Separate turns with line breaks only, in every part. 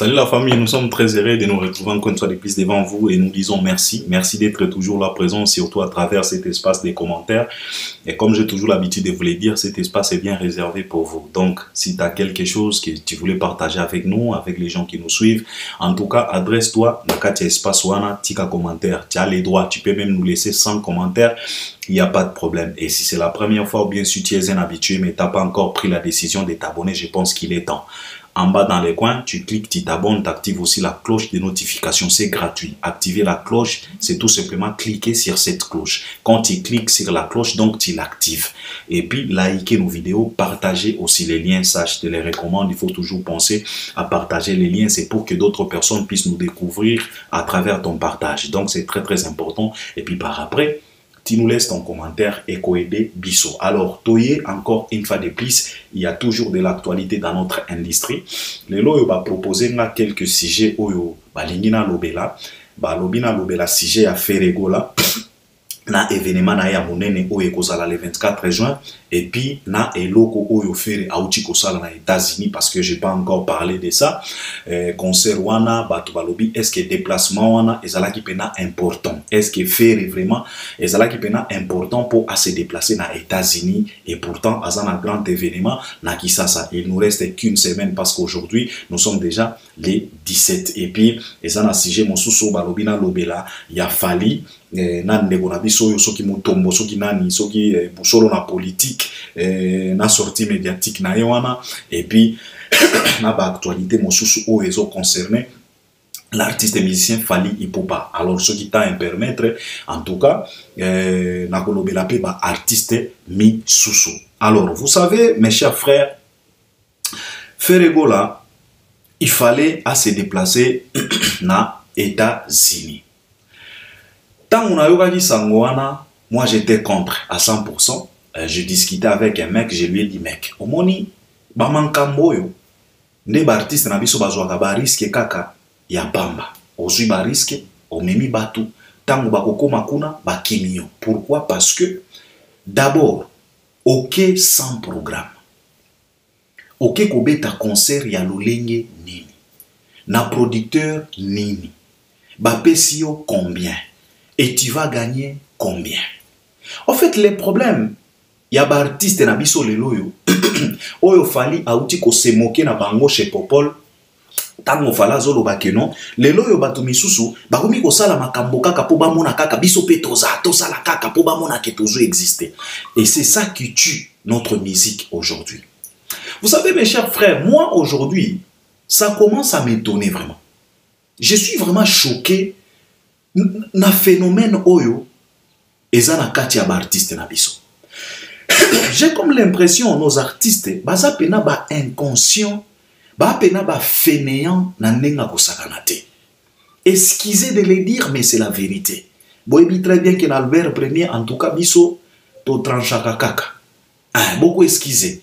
Salut la famille, nous sommes très heureux de nous retrouver encore une fois de plus devant vous et nous disons merci. Merci d'être toujours là présent, surtout à travers cet espace des commentaires. Et comme j'ai toujours l'habitude de vous le dire, cet espace est bien réservé pour vous. Donc, si tu as quelque chose que tu voulais partager avec nous, avec les gens qui nous suivent, en tout cas, adresse-toi dans Katia Espace Wana, tika commentaire. Tu as les droits, tu peux même nous laisser 100 commentaires. Il n'y a pas de problème. Et si c'est la première fois ou bien si tu es un habitué mais tu n'as pas encore pris la décision de t'abonner, je pense qu'il est temps. En bas dans les coins, tu cliques, tu t'abonnes, tu actives aussi la cloche de notification. C'est gratuit. Activer la cloche, c'est tout simplement cliquer sur cette cloche. Quand tu cliques sur la cloche, donc tu l'actives. Et puis, liker nos vidéos, partager aussi les liens. Ça, je te les recommande. Il faut toujours penser à partager les liens. C'est pour que d'autres personnes puissent nous découvrir à travers ton partage. Donc, c'est très, très important. Et puis, par après, tu nous laisses ton commentaire et Koede Bisso. Alors, Toye, encore une fois de plus, il y a toujours de l'actualité dans notre industrie. Le loyo va proposer quelques sujets oyo balingina lobela, lobina lobela sujet à Ferregola. Na événement na ya monene oyo kozala le 24 juin et puis na eloko oyo fere auti kosala na États-Unis parce que j'ai pas encore parlé de ça. Concert wana batu balobi est-ce que déplacement wana ezalaki pena important, est-ce que fere vraiment ezalaki pena important pour à se déplacer na États-Unis et pourtant à un grand événement na Kisasa. Il nous reste qu'une semaine parce qu'aujourd'hui nous sommes déjà les 17 et puis ezana sujet mosusu balobi na lobela ya fali na ndeko na biso yo soki mutombo soki nani soki busolo na politique na sortie médiatique na yewana et puis na ba actualité mosusu o ezo concerné l'artiste et musicien Fally Ipupa. Alors ce qui t'a à permettre en tout cas na kolobela pe ba artiste misusu. Alors vous savez mes chers frères, Ferregola il fallait à se déplacer na États-Unis. Tant on a eu Sangoana, moi j'étais contre à 100%. Je discutais avec un mec, je lui ai dit mec, au moni, bamankamboyo, ne artiste na biso bazwaka ba risque kaka ya bamba. Ozui ba risque, o memi batu, tango bakoko makuna ba kimio. Pourquoi? Parce que d'abord, ok sans programme. Ok kobeta concert ya lolenge nini. Na producteur nini. Ba pesio combien? Et tu vas gagner combien? En fait, les problèmes, il y a des artistes na biso lelo yo. Oyo Fally auti ko se moquer na bango chez Popol. Tango fala zolo bakeno, lelo yo batu misusu, bakomi ko sala makambo kaka po ba mona kaka biso pe to sala kaka po ba mona ke tozo exister. Et c'est ça qui tue notre musique aujourd'hui. Vous savez mes chers frères, moi aujourd'hui, ça commence à m'étonner vraiment. Je suis vraiment choqué na phénomène oyo ezana kati ya ba artiste na biso. J'ai comme l'impression nos artistes baza pena ba inconscient, ba pena ba fainéant na ndenga kosakana te. Excusez de le dire mais c'est la vérité. Boyebi très bien que Albert Premier en tout cas biso to tranchaka kaka. Beaucoup excusez.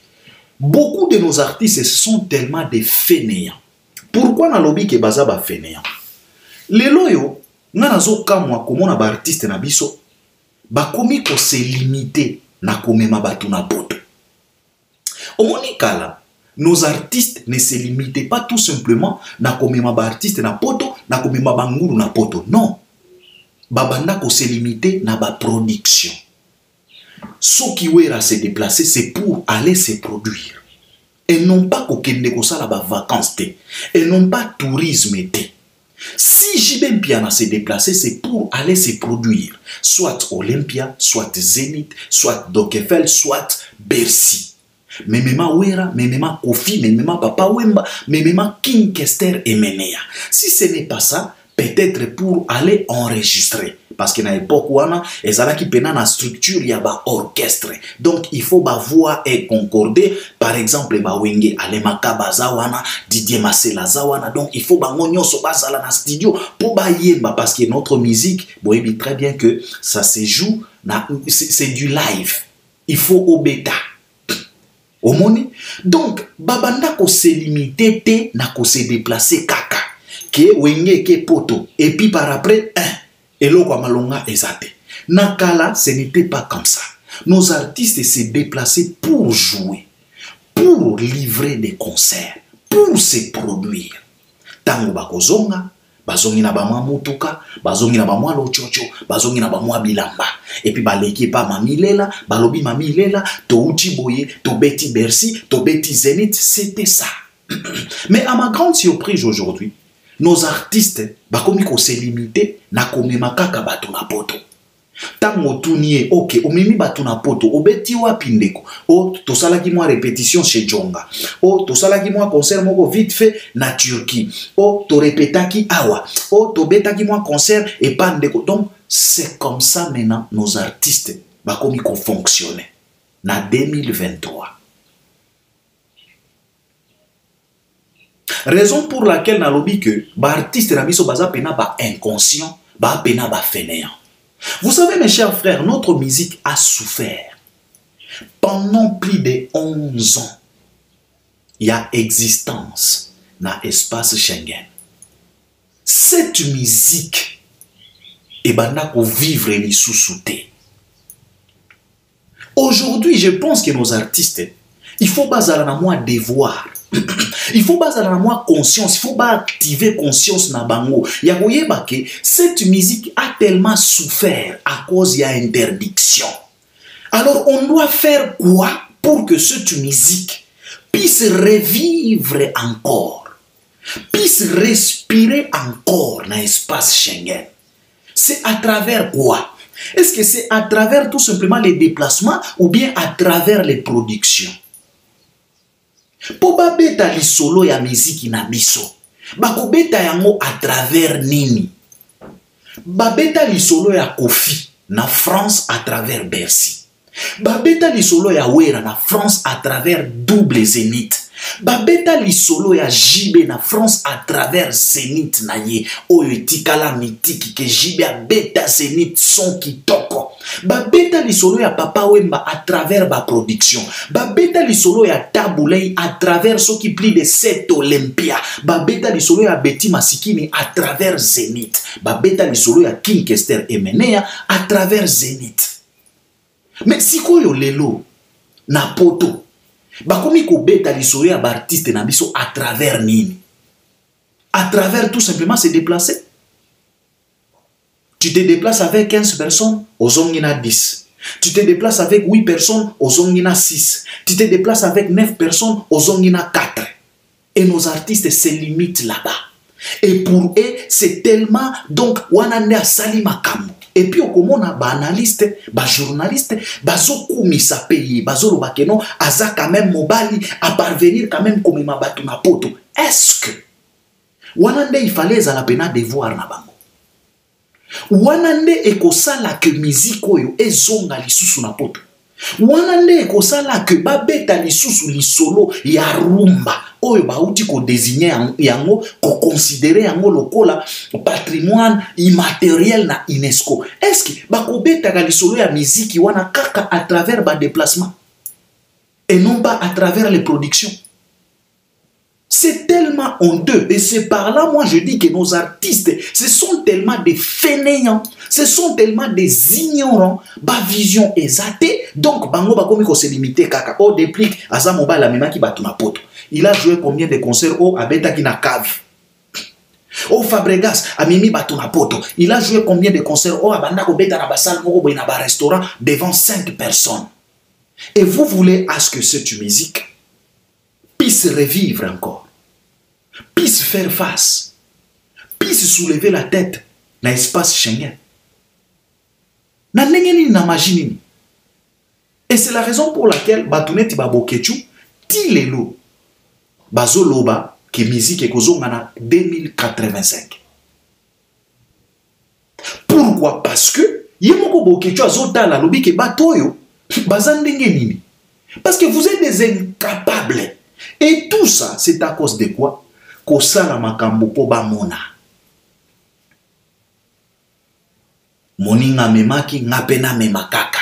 Beaucoup de nos artistes sont tellement des fainéants. Pourquoi na lobby ke baza ba fainéant? Les loyo nga nazo kamwa komona ba artiste na biso bakomi ko se limiter na komema batu na poto. Omoni kala nos artistes ne se limitaient pas tout simplement na komema ba artiste na poto na komema bangulu na poto. Non. Babanda ko se limiter na ba production. Ceux qui wera se déplacer c'est pour aller se produire. Et non pas kokende ko sala ba vacances te. Et non pas tourisme te. Si Jibem Piana s'est déplacé, c'est pour aller se produire. Soit Olympia, soit Zénith, soit Dokefel, soit Bercy. Memema Wera, memema Kofi, memema Papa Wemba, memema King Kester et Menea. Si ce n'est pas ça, peut-être pour aller enregistrer. Parce que dans l'époque où on a, qui pena na structure, il y a ba orchestre. Donc il faut ba voix et concorder. Par exemple, ba wenge alemaka bazawana, Didier Masela zawana. Donc il faut ba ngonyo so bazala na studio pour ba yemba parce que notre musique, vous voyez très bien que ça se joue, c'est du live. Il faut au bêta. Au moni. Donc babanda ko se limiter te na ko se déplacer kaka. Ke wenge ke poto et puis par après et l'eau malonga ezate. Nakala, ce n'était pas comme ça. Nos artistes se déplaçaient pour jouer, pour livrer des concerts, pour se produire. tango bakozonga bazongi na bamwa mutuka, bazongi na bamwa lochocho, bazongi na bamwa bilamba. Et puis baleki pa mamilela, balobi mamilela, to uchi boye, to beti Bercy, to beti Zénith, c'était ça. Mais à ma grande surprise aujourd'hui, nos artistes bakomi ko se limiter na komema kaka bato na poto. Tango tunie, ok, omemi bato na poto, obeti wapi ndeko, o to salaki mwa répétition chez Djonga, o to salaki mwa concert moko vite fait na Turquie, o to répétaki awa, o to betaki mwa concert et pas ndeko. Donc c'est comme ça maintenant nos artistes bakomi ko fonctionner na 2023. Raison pour laquelle na lobi que ba artiste na biso baza pena ba inconscient, ba pena ba fainéant. Vous savez mes chers frères, notre musique a souffert. Pendant plus de 11 ans, il y a existence dans l'espace Schengen. Cette musique est pour vivre les sous-soutés. Aujourd'hui, je pense que nos artistes, il faut baser à moi devoir. Il faut baser à moi conscience, il faut pas activer conscience na bango. Cette musique a tellement souffert à cause de l'interdiction. Alors on doit faire quoi pour que cette musique puisse revivre encore, puisse respirer encore dans l'espace Schengen? C'est à travers quoi? Est-ce que c'est à travers tout simplement les déplacements ou bien à travers les productions? Po babeta li solo ya miziki na biso, bakobeta yango à travers nini? Babeta li solo ya Kofi na France à travers Bercy. Babeta li solo ya Wera na France à travers Double Zénith. Babeta li solo ya Jibe na France à travers Zénith na ye. Oyo etikala mitiki ke Jibe a beta Zénith son kitoko. Babeta li solo ya Papa Wemba à travers ba production. Babeta li solo ya Taboulay à travers ce qui plie de 7 Olympia. Babeta li solo ya Betty Masikini à travers Zénith. Babeta li solo ya King Kester Emenea à travers Zénith. Mais si koyo lelo na poto bakomi ko beta li solo ya artiste na biso à travers nini? À travers tout simplement se déplacer. Tu te déplaces avec 15 personnes, aux ongina 10. Tu te déplaces avec 8 personnes, aux ongina 6. Tu te déplaces avec 9 personnes, aux ongina 4. Et nos artistes se limitent là-bas. Et pour eux, c'est tellement, donc, wanande a sali makambo. Et puis, on a ba analyste, ba journaliste, ba zokumi sa paye, ba zoro bakeno, aza quand même mobali, à parvenir quand même comme ma batu na poto. Est-ce que, wanande il fallait à la pena de voir na bango? Wanande ekosala que musique oyo ezonga lisusu na poto. Wanande ekosala que babeta lisusu lisolo ya rumba oyo bauti ko désigner yango ko considérer yango lokola patrimoine immatériel na UNESCO. Est-ce que bakobeta ka lisolo ya musique wana kaka à travers ba déplacement et non pas à travers les productions? C'est tellement honteux. Et c'est par là, moi, je dis que nos artistes, ce sont tellement des fainéants, ce sont tellement des ignorants, ba vision exatée. Donc, bango bakomi ko se limiter kaka. O déplique, aza mobile la mema ki batuna poto. Il a joué combien de concerts au abeta ki na cave. Au Fabregas, a mimi batuna poto. Il a joué combien de concerts au abanda ko beta na basal moko boy na ba restaurant devant 5 personnes. Et vous voulez à ce que cette musique puisse revivre encore, puisse faire face, puisse soulever la tête dans l'espace Schengen. Et c'est la raison pour laquelle Batounet Babokechu, Tilelo, Bazoloba, qui musique et Kozongana 2085. Pourquoi? Parce que Yemoko Bokechu azota la lobby ke batoyo, bazandengenini. Parce que vous êtes des incapables. Et tout ça, c'est à cause de quoi? Kosala makambo po ba mona. Moninga memaki ngapena memakaka.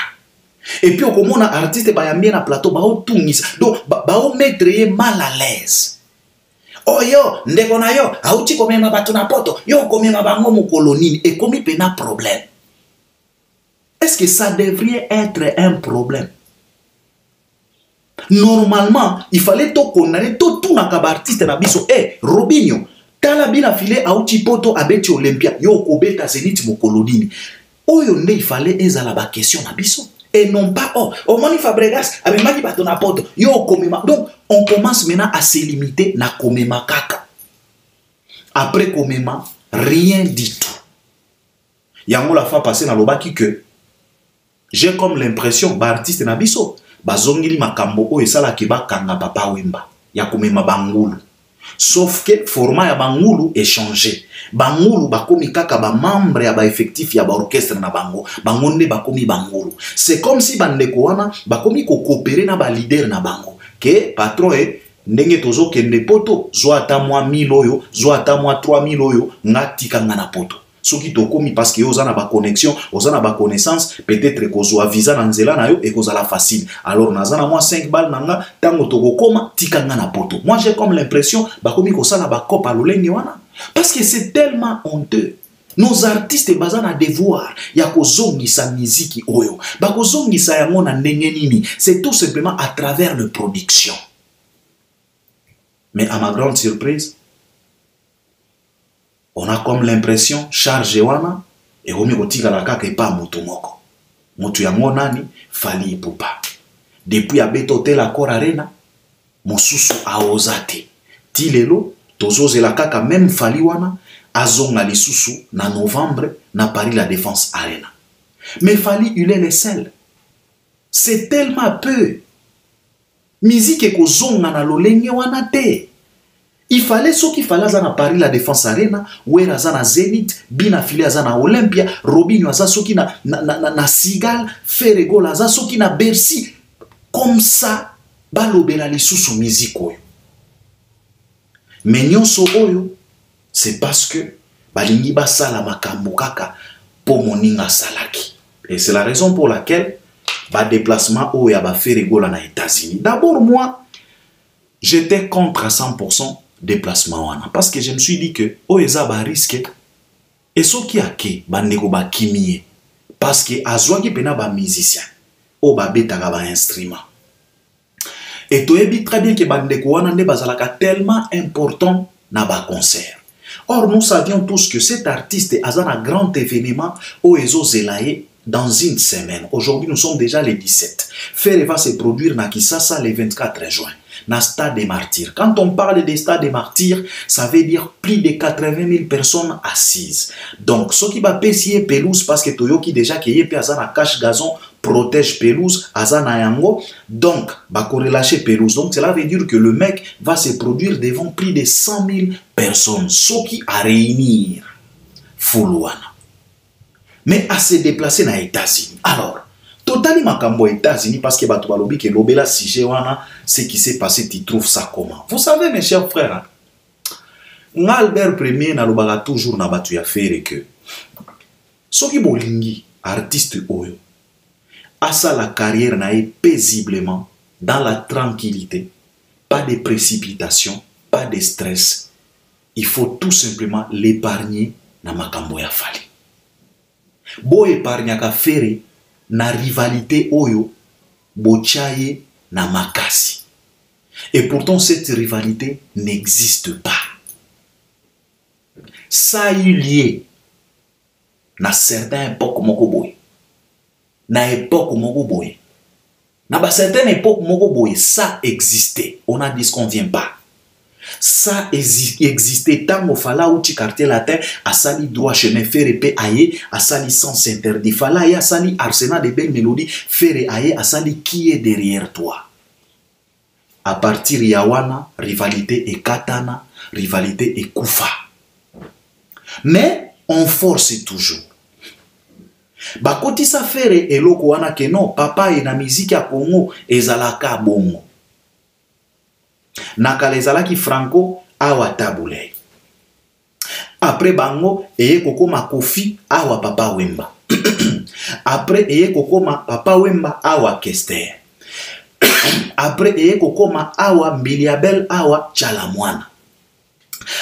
Et puis okomona artiste bayambie na plateau bao tungisa. Donc bao mettre mal à l'aise. Oh yo, ndeko na yo, auti komema batu na poto, yo komema bango mo kolonini et komi pena problème. Est-ce que ça devrait être un problème? Normalement, il fallait tout condamner tout na artiste na biso. Eh, Robinho, tala bina filé auti poto abeti Olympia yo kobeta Zénith mokolodini oyo nde il fallait ezala ba question na biso et non pas oh moni Fabregas abemaki bato na poto yo komema. Donc on commence maintenant à se limiter na komema kaka. Après komema rien du tout. Yango la fois passée na lobaki que j'ai comme l'impression ba artiste na biso bazongili makambo o esala ke ba kanga Papa Wemba ya komema bangulu. Sauf que format ya bangulu est changé. Bangulu bakomi kaka ba membre ya ba effectif ya ba orchestre na bango. Bangonde bakomi bangulu. C'est comme si bandeko wana bakomi ko coopérer na ba leader na bango. Que patron ndenge tozo kende poto zo ata mwa 1000 oyo, zo ata mwa 3000 oyo ngati kanga na poto. Soki tokomi parce que oza na ba connexion, oza na ba connaissance, peut-être ko zo visa na nzela na yo et ko za la facile. Alors naza na moi 5 balles nanga tango toko koma tikanga na poto. Moi j'ai comme l'impression bakomi ko sala ba kopa lolenge wana parce que c'est tellement honteux. Nos artistes bazana devoir ya kozongisa muziki oyo. Ba kozongisa yango na ndenge nini? C'est tout simplement à travers le production. Mais à ma grande surprise, on a comme l'impression charge wana et romi kotika la kaka pa mutu moko. Mutu yango nani Fally Ipupa. Depuis abeto tel accord arena mosusu aozate. Ti lelo tozoze la kaka même Fally wana azonga lisusu na novembre na Paris la Défense Arena. Mais Fally il est le seul. C'est tellement peu. Musique ko zonga na lolenge wana te. Il fallait ce qu'il fallait à Paris la Défense Arena, où est na Zénith, bina filé à Olympia, Robinho aza soki na Sigal, Ferrego aza soki na Bercy. Comme ça, balobela lisusu musique oyo. Mais nyonso oyo, c'est parce que balingi basala makambo kaka po moninga salaki. Et c'est la raison pour laquelle ba déplacement oyo ba Ferrego na États-Unis. D'abord moi, j'étais contre à 100% déplacement wana parce que je me suis dit que oeza ba risque et ce qui a ke bandeko ba kimie parce que azwaki pena ba musicien o ba betaka ba instrument et toyebi très bien que bandeko wana nde bazalaka tellement important na ba concert. Or nous savions tous que cet artiste a un grand événement au Ezo Zelaye dans une semaine. Aujourd'hui nous sommes déjà le 17. Ferre va se produire na Kisasa le 24 juin. Na Stade des Martyrs. Quand on parle des Stades des Martyrs, ça veut dire plus de 80 000 personnes assises. Donc, ce qui va payer pelouse, parce que Toyoki déjà qui est à cache gazon, protège pelouse, azana yango. Donc, va relâcher pelouse. Donc, cela veut dire que le mec va se produire devant plus de 100 000 personnes. Ce qui a réunir Foulouana. Mais à se déplacer dans les États-Unis. Alors, totali makambo aux États-Unis parce que bato balobi ke lobela sujet wana ce qui s'est passé tu trouves ça comment? Vous savez mes chers frères, hein? Nga Albert Premier na lobaka toujours na batu ya faire que soki bolingi artiste oyo asa la carrière na paisiblement dans la tranquillité, pas de précipitation, pas de stress. Il faut tout simplement l'épargner na makambo ya Fally. Bo épargner ka faire na rivalité oyo bochaye na makasi. Et pourtant cette rivalité n'existe pas. Ça y lié na certaines époques moko boy. Na époque moko boy. Na ba certaines époques moko boy ça existait. On a dit ce qu'on vient pas. Ça existait tant au fala ou quartier latin à sali droit chemin faire épée aïe à sali sens interdit fala et à sali arsenal de belles mélodies faire aïe à sali qui est derrière toi. À partir yawana rivalité et katana, rivalité et koufa. Mais on force toujours. Bakoti sa faire et loko wana ke non papa et na musique ya Congo ezalaka bongo. Nakalezala ki Franco awa tabule. Après bango eye kokoma Kofi awa Papa Wemba. Après eye kokoma Papa Wemba awa Kester. Après eye kokoma awa Mbiliabel awa Chalamwana.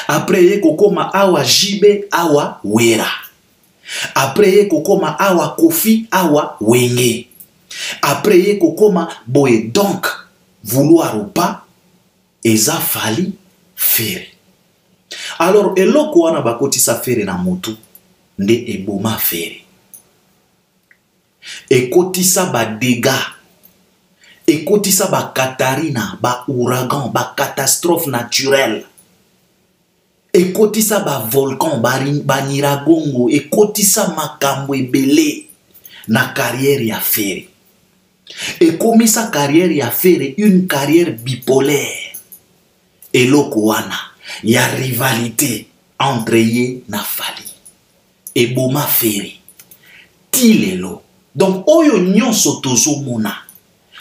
Après eye kokoma awa Jibe awa Wera. Après eye kokoma awa Kofi awa Wenge. Après eye kokoma boye donc vouloir ou pas Eza Fally faire. Alors eloko wana bakotisa fere na motu nde eboma fere. Ekotisa ba dégâts, ekotisa ba katarina, ba ouragan, ba catastrophe naturelle, ekotisa ba volcan, ba Nyiragongo, ekotisa makambo ebele na carrière ya fere. Ekomisa carrière ya fere une carrière bipolaire. Eloko wana ya rivalité entre ye na Fally. Eboma fere tilelo. Donc oyo nyonso tozomona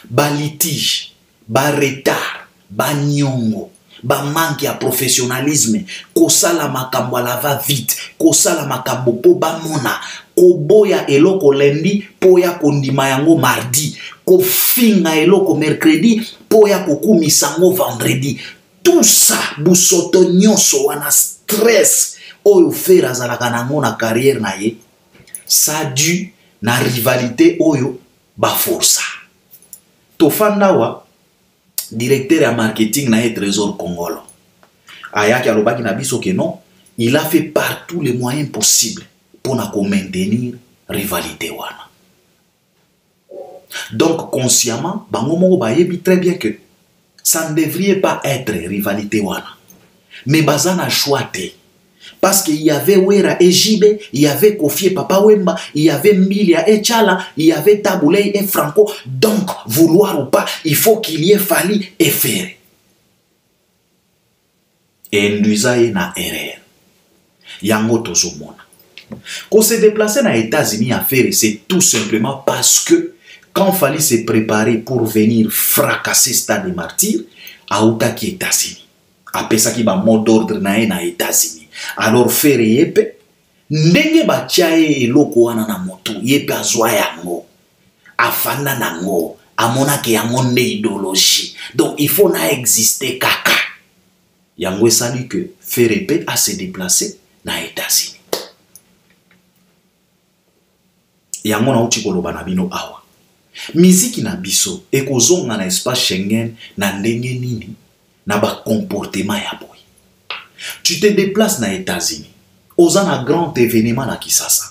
ba litige, ba retard, ba nyongo, ba manque ya professionnalisme, kosala makambo la va vite, kosala makambo po ba mona, koboya eloko lundi po ya kondima yango mardi, kofinga eloko mercredi po ya kokumisa yango vendredi. Tout ça busoto nyonso wana stress oyo fere azalaka nango na carrière na ye, ça dû na rivalité oyo ba força. Tofanda wa directeur ya marketing na Trésor Congolo ayaki alobaki na biso que non, il a fait par tous les moyens possibles pour na ko maintenir rivalité wana. Donc consciemment bango moko bayebi très bien que ça ne devrait pas être rivalité wana, mais bazana choix te. Parce qu'il y avait Wera et Jibé, il y avait Kofi et Papa Wemba, il y avait Mbilia et Tchala, il y avait Taboulay et Franco. Donc, vouloir ou pas, il faut qu'il y ait Fally et Ferré. Et Nduizaï na erreur. Yango tozomona. Quand se déplacer dans les États-Unis à Ferré, c'est tout simplement parce que quand Fally s'est préparé pour venir fracasser Stade des Martyrs, à Outaki États-Unis. Après ça, qui va mot d'ordre na États-Unis. Alors Ferré yepe ndenge bachaye eloko wana na moto yepe azwa yango afanda nango amonake yango nde idéologie, donc il faut na exister kaka yango esali que Ferré pe a se déplacer na États-Unis. Yango na uchi koloba na bino awa miziki na biso ekozonga na espace Schengen na ndenge nini na ba comportement ya boy. Tu te déplaces dans les États-Unis. Aux un grand événement à Kisasa.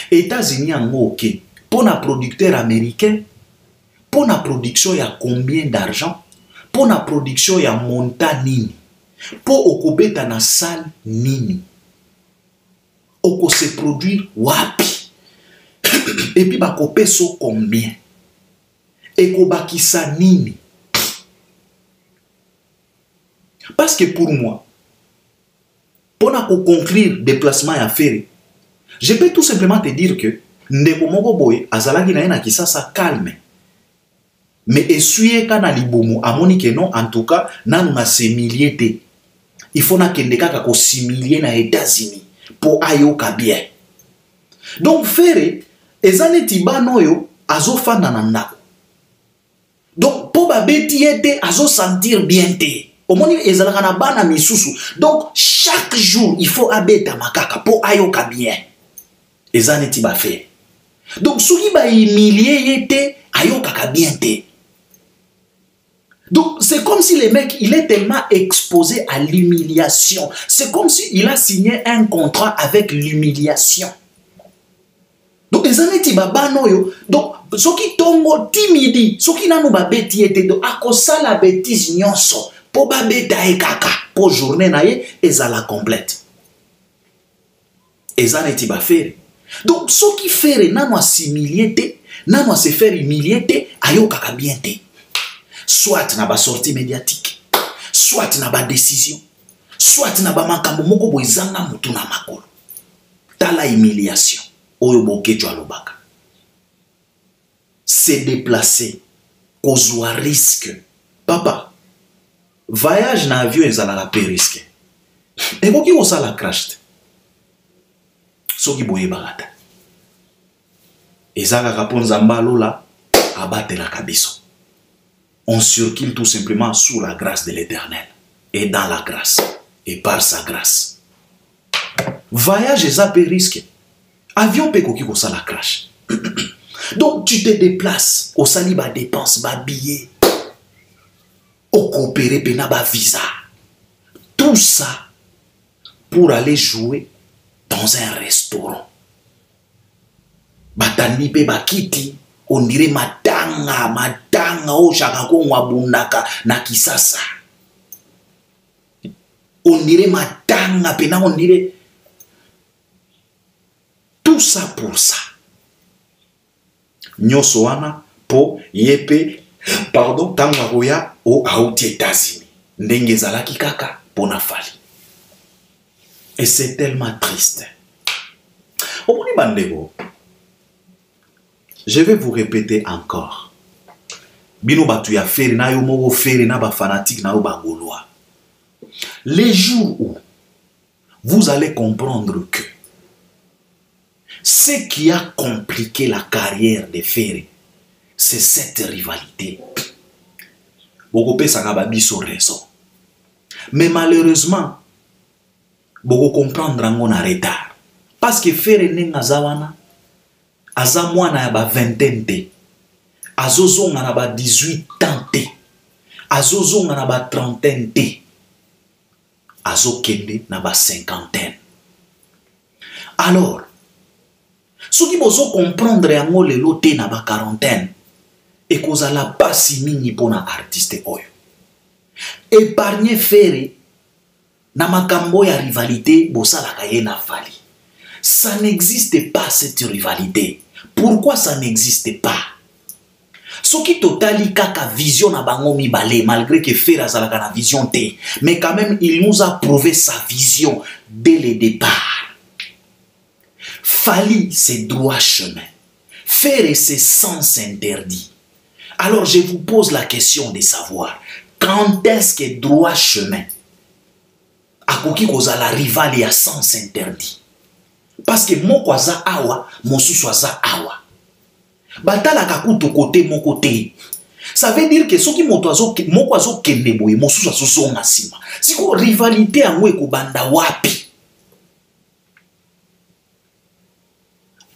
États-Unis en ok. Pour un producteur américain, pour la production, il y a combien d'argent? Pour la production, il y a montant nini. Pour okobeta na salle nini. Oko se produire wapi. Et puis bakopé so combien. Eko bakisa nini. Parce que pour moi, pour conclure déplacement à faire, je peux tout simplement te dire que ndeko moko boy azalaki na ena Kisasa calme, mais essuyer kana libomo amoni que non, en tout cas nanu na semiliete il faut na kende kaka ko similier na États-Unis pour ayoka bien. Donc Ferré ezane tibano yo azofanda na ndako, donc po babeti ete azo sentir bien te. Omoni ezalaka na bana misusu. Donc chaque jour il faut abeta makaka po ayoka bien. Ezane ti ba fait. Donc soki ba humilier yete ayoka ka bien te. Donc c'est comme si le mec il est tellement exposé à l'humiliation. C'est comme si il a signé un contrat avec l'humiliation. Donc ezane ti ba bano yo. Donc soki tongo timidi, soki nanu ba beti yete do akosala bêtise nyonso. Po ba beta e kaka po journée na ye ezala complète. Ezana ti ba faire. Donc ce qui fait nano assimiler te, nano se faire humilier te, ayo kaka bien te. Soit na ba sortie médiatique, soit na ba décision, soit na ba makambo moko boizanga mutu na makolo. Tala humiliation oyo bokejo alobaka. Se déplacer, kozwa risque. Papa, voyage na avion ezalaka pe risque. Ekoki osala crash te. Soki boye bagata. Ezaka kaponza mbalo la abatela kabiso. On circule tout simplement sous la grâce de l'Éternel et dans la grâce et par sa grâce. Voyage eza pe risque. Avion pe koki kosala crash. Donc tu te déplaces, au sali ba dépense ba billet. Au coopérer pena ba visa. Tout ça pour aller jouer dans un restaurant. Batani pe bakiti, on dirait matanga o shakako wabundaka na kisasa. On dirait matanga pena, on dirait tout ça pour ça. Nyosoana po yepe pardon tanga roya o auti États-Unis. Ndenge zalaki kaka pona fali. Et c'est tellement triste. Omoni bandego. Je vais vous répéter encore. Bino batu ya fere na yo moko fere na ba fanatique na yo ba gaulois. Les jours où vous allez comprendre que ce qui a compliqué la carrière de Ferré, c'est cette rivalité. Beaucoup de gens ont raison. Mais malheureusement, beaucoup comprendre en retard. Parce que Ferré n'est pas zawana, aza mwana ya ba vingtaine te, azozo na ba 18 ans te, azozo na ba trentaine te, azo kende na ba cinquantaine. Alors, ceux qui bozo comprendre yango lelo te na ba quarantaine, et koza la basi mingi pona artiste oyo. Épargner Ferré na makambo ya rivalité bosala kaye na fali. Ça n'existe pas cette rivalité. Pourquoi ça n'existe pas? Ce qui totali kaka vision na bango mibale, malgré que Ferré azalaka na vision te, mais quand même il nous a prouvé sa vision dès le départ. Fali, c'est droit chemin. Ferré, c'est sens interdit. Alors je vous pose la question de savoir, quand est-ce que droit chemin akoki kozala rival ya sens interdit? Parce que moko aza awa, mosusu aza awa. Batala kakuto côté mon côté. Ça veut dire que soki moko azo kende boye, mosusu azo zonga sima. Siko rivalité yango ekobanda wapi?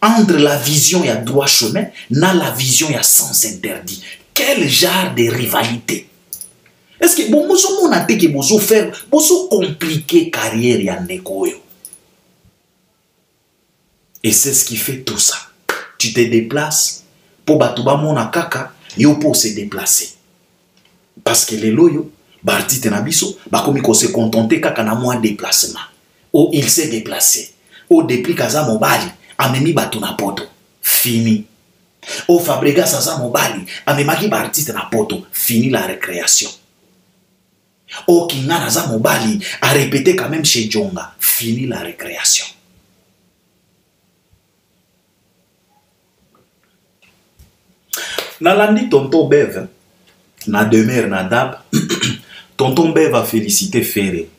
Entre la vision ya droit chemin na la vision ya sens interdit. Quel genre de rivalité? Est-ce que bon mozo mona te ke bozo faire bozo compliquer carrière ya nekoyo? Et c'est ce qui fait tout ça. Tu te déplaces pour batuba mona kaka yo pour se déplacer. Parce que les loyo barti tenabiso ba komi ko se contenter kaka na moins déplacement. Ou il s'est déplacé. Ou depuis kaza mobali amemi batu na poto. Fini. Au Fabregas aza mobali amemaki ba artiste na poto. Fini la récréation. Au Kingana aza mobali a répété quand même chez Djonga. Fini la récréation. Nalandi tonton Bev na demeure na dab. Tonton Bev a félicité Ferré.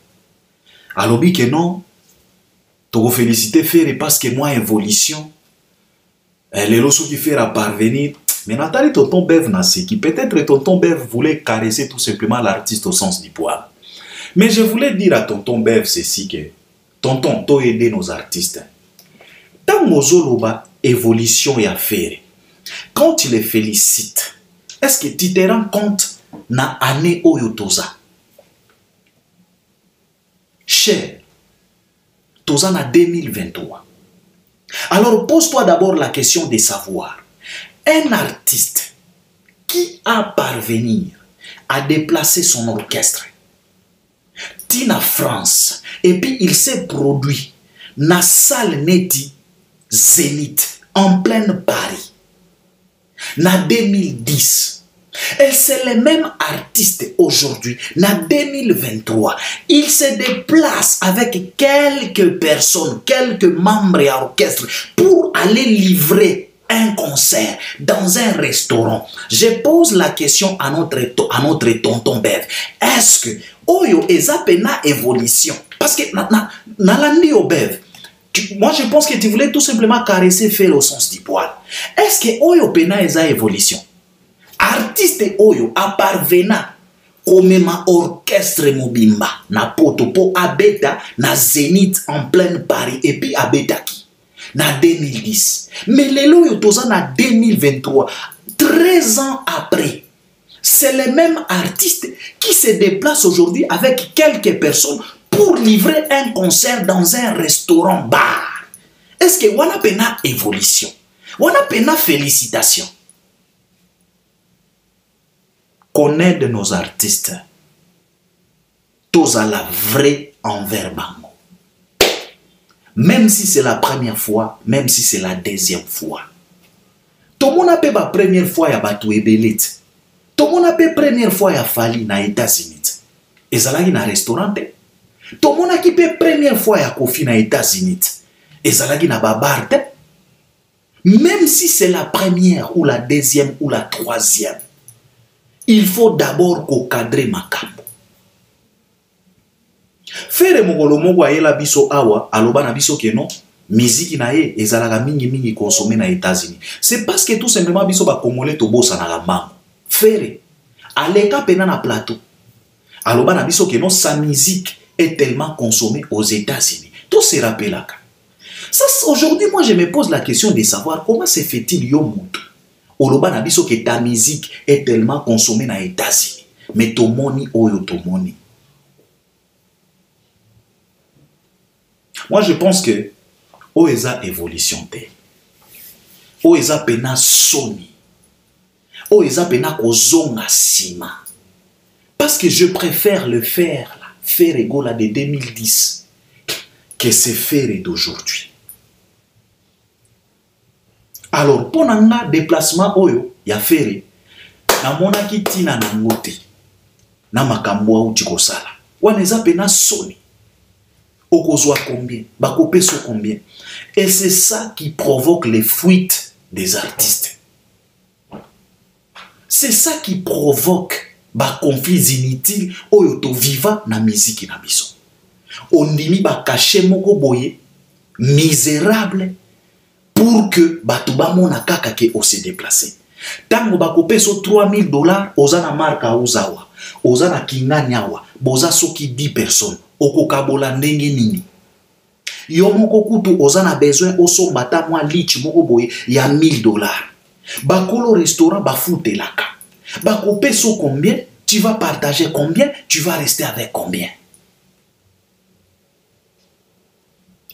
Alobi que non, tu féliciter Ferré parce que moi évolution les losos qui fait à parvenir. Mais Nathalie tonton Bev n'a ce qui peut-être tonton Bev voulait caresser tout simplement l'artiste au sens du poil. Mais je voulais dire à tonton Bev ceci que tonton t'as aidé nos artistes. Tant mozoloba évolution et affaire. Quand tu les félicites, est-ce que tu te rends compte na année oyotoza? Cher, toza na 2023. Alors pose-toi d'abord la question de savoir, un artiste qui a parvenu à déplacer son orchestre, Tina France, et puis il s'est produit na salle neti Zénith en pleine Paris, na 2010. Et c'est le même artiste aujourd'hui, na 2023. Il se déplace avec quelques personnes, quelques membres et orchestres pour aller livrer un concert dans un restaurant. Je pose la question à notre tonton Bev. Est-ce que Oyo ezapena évolution? Parce que nalandi au Bev. Moi je pense que tu voulais tout simplement caresser faire au sens du poil. Est-ce que Oyo pena eza évolution? Artiste Oyo a parvena komema orchestre mobimba na poto po abeta na Zénith en pleine Paris et puis abeta ki na 2010. Mais lelo yo toza na 2023, 13 ans après, c'est le même artiste qui se déplace aujourd'hui avec quelques personnes pour livrer un concert dans un restaurant bar. Est-ce que on a pena évolution? On a pena félicitations? Qu'on aide nos artistes. Tous à la vraie envers bango. Même si c'est la première fois, même si c'est la deuxième fois. Tout le monde a fait la première fois à Batou Ebelit. Tout le monde a fait la première fois à Fali na États-Unis. Et ça là, il y a un restaurant. Tout le monde a fait la première fois à Kofi na États-Unis. Et ça là, il y a un bar. Même si c'est la première ou la deuxième ou la troisième, il faut d'abord cadrer ma camp. Faire mongolo mongo ayela biso awa aloba na biso ke non musique na ye ezalaka mingi consommé na États-Unis. C'est parce que tout simplement biso ba congolais to bossa na lambango. Faire aleka pena na plateau. Aloba na biso ke non sa musique est tellement consommée aux États-Unis. Tout se rappelle. Ça aujourd'hui moi je me pose la question de savoir comment se fait-il yo mutu. Oloba na biso ke ta musique est tellement consommée na États-Unis. Mais to moni oyo to moni. Moi, je pense que Oeza évolution te. Oeza pena soni. Oeza pena kozonga sima. Parce que je préfère le faire égola de 2010 que ce faire d'aujourd'hui. Alors, pour nanga déplacement oyo ya faire na mona kitina na ngote na makambo ou tikosala. Waneza pena soni. Okozwa combien? Bakopeso combien? Et c'est ça qui provoque les fuites des artistes. C'est ça qui provoque ba conflits inutiles oyo to viva na musique na biso. Ondimi ba caché moko boye misérable pour que batu ba mona kaka ke o se déplacer. Tango bakopeso $3000 ozana marka uzawa. Ozana kinganyawa. Boza soki 10 personnes. Okokabola ndenge nini. Yo moko kutu ozana besoin osomba ta mwa lichi moko boye ya $1000. Bakolo restaurant bafute laka. Bakopeso combien? Tu vas partager combien? Tu vas rester avec combien?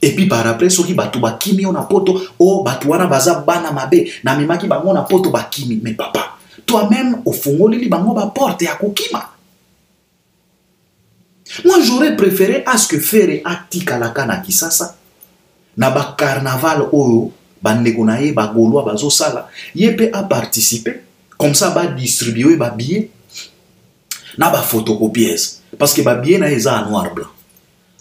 Et puis par après, soki batu bakimi on a poto, oh batu wana baza bana mabe, na mimaki bango na poto bakimi. Mais papa, toi-même au fongoli li bango ba porte ya kokima. Moi, j'aurais préféré à ce que faire atika la kana kisasa na ba carnaval oyo bandeko na ye ba goloa bazo sala yepe a participer comme ça ba distribuer ba billet na ba photocopieuse parce que ba billet na eza en noir blanc.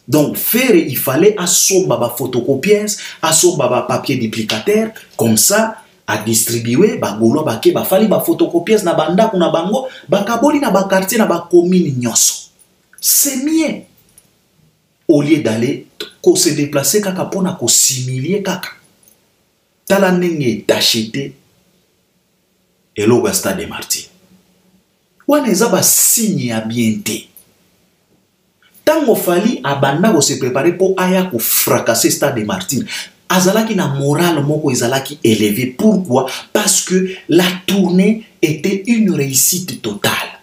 Donc faire il fallait assomba ba photocopieuse, assomba ba papier duplicateur comme ça à distribuer ba goloa ba ke ba fali ba photocopieuse na banda kuna bango ba kaboli na ba quartier na ba commune nyonso. C'est mieux. Au lieu d'aller se déplacer kaka pona ko similier kaka. Tala nenge d'acheter Eloga Stade des Martyrs. Waneza ba signe ya bien te. Tango fali abanda ko se préparer pour aya ko fracasser Stade des Martyrs. Azalaki na morale moko ezalaki élevé. Pourquoi? Parce que la tournée était une réussite totale.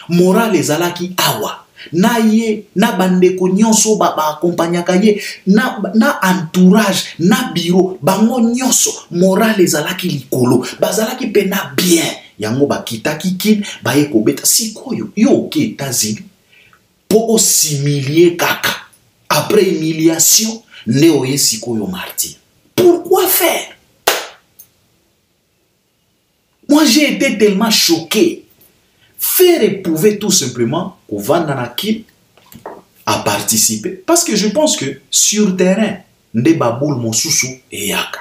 Morale ezalaki awa. Na ye, na bandeko nyonso ba accompagnaka ye, na entourage, na bureau, bango nyonso, morale ezalaki likolo, bazalaki pena bien. Yango ba kitaki kin, ba ye kobeta sikoyo, yo ke États-Unis, po similier kaka. Après humiliation, ne oye sikoyo martyr. Pourquoi faire? Moi j'ai été tellement choqué. Faire pouvait tout simplement à participer. Parce que je pense que sur terrain, nde baboul mosusu et yaka.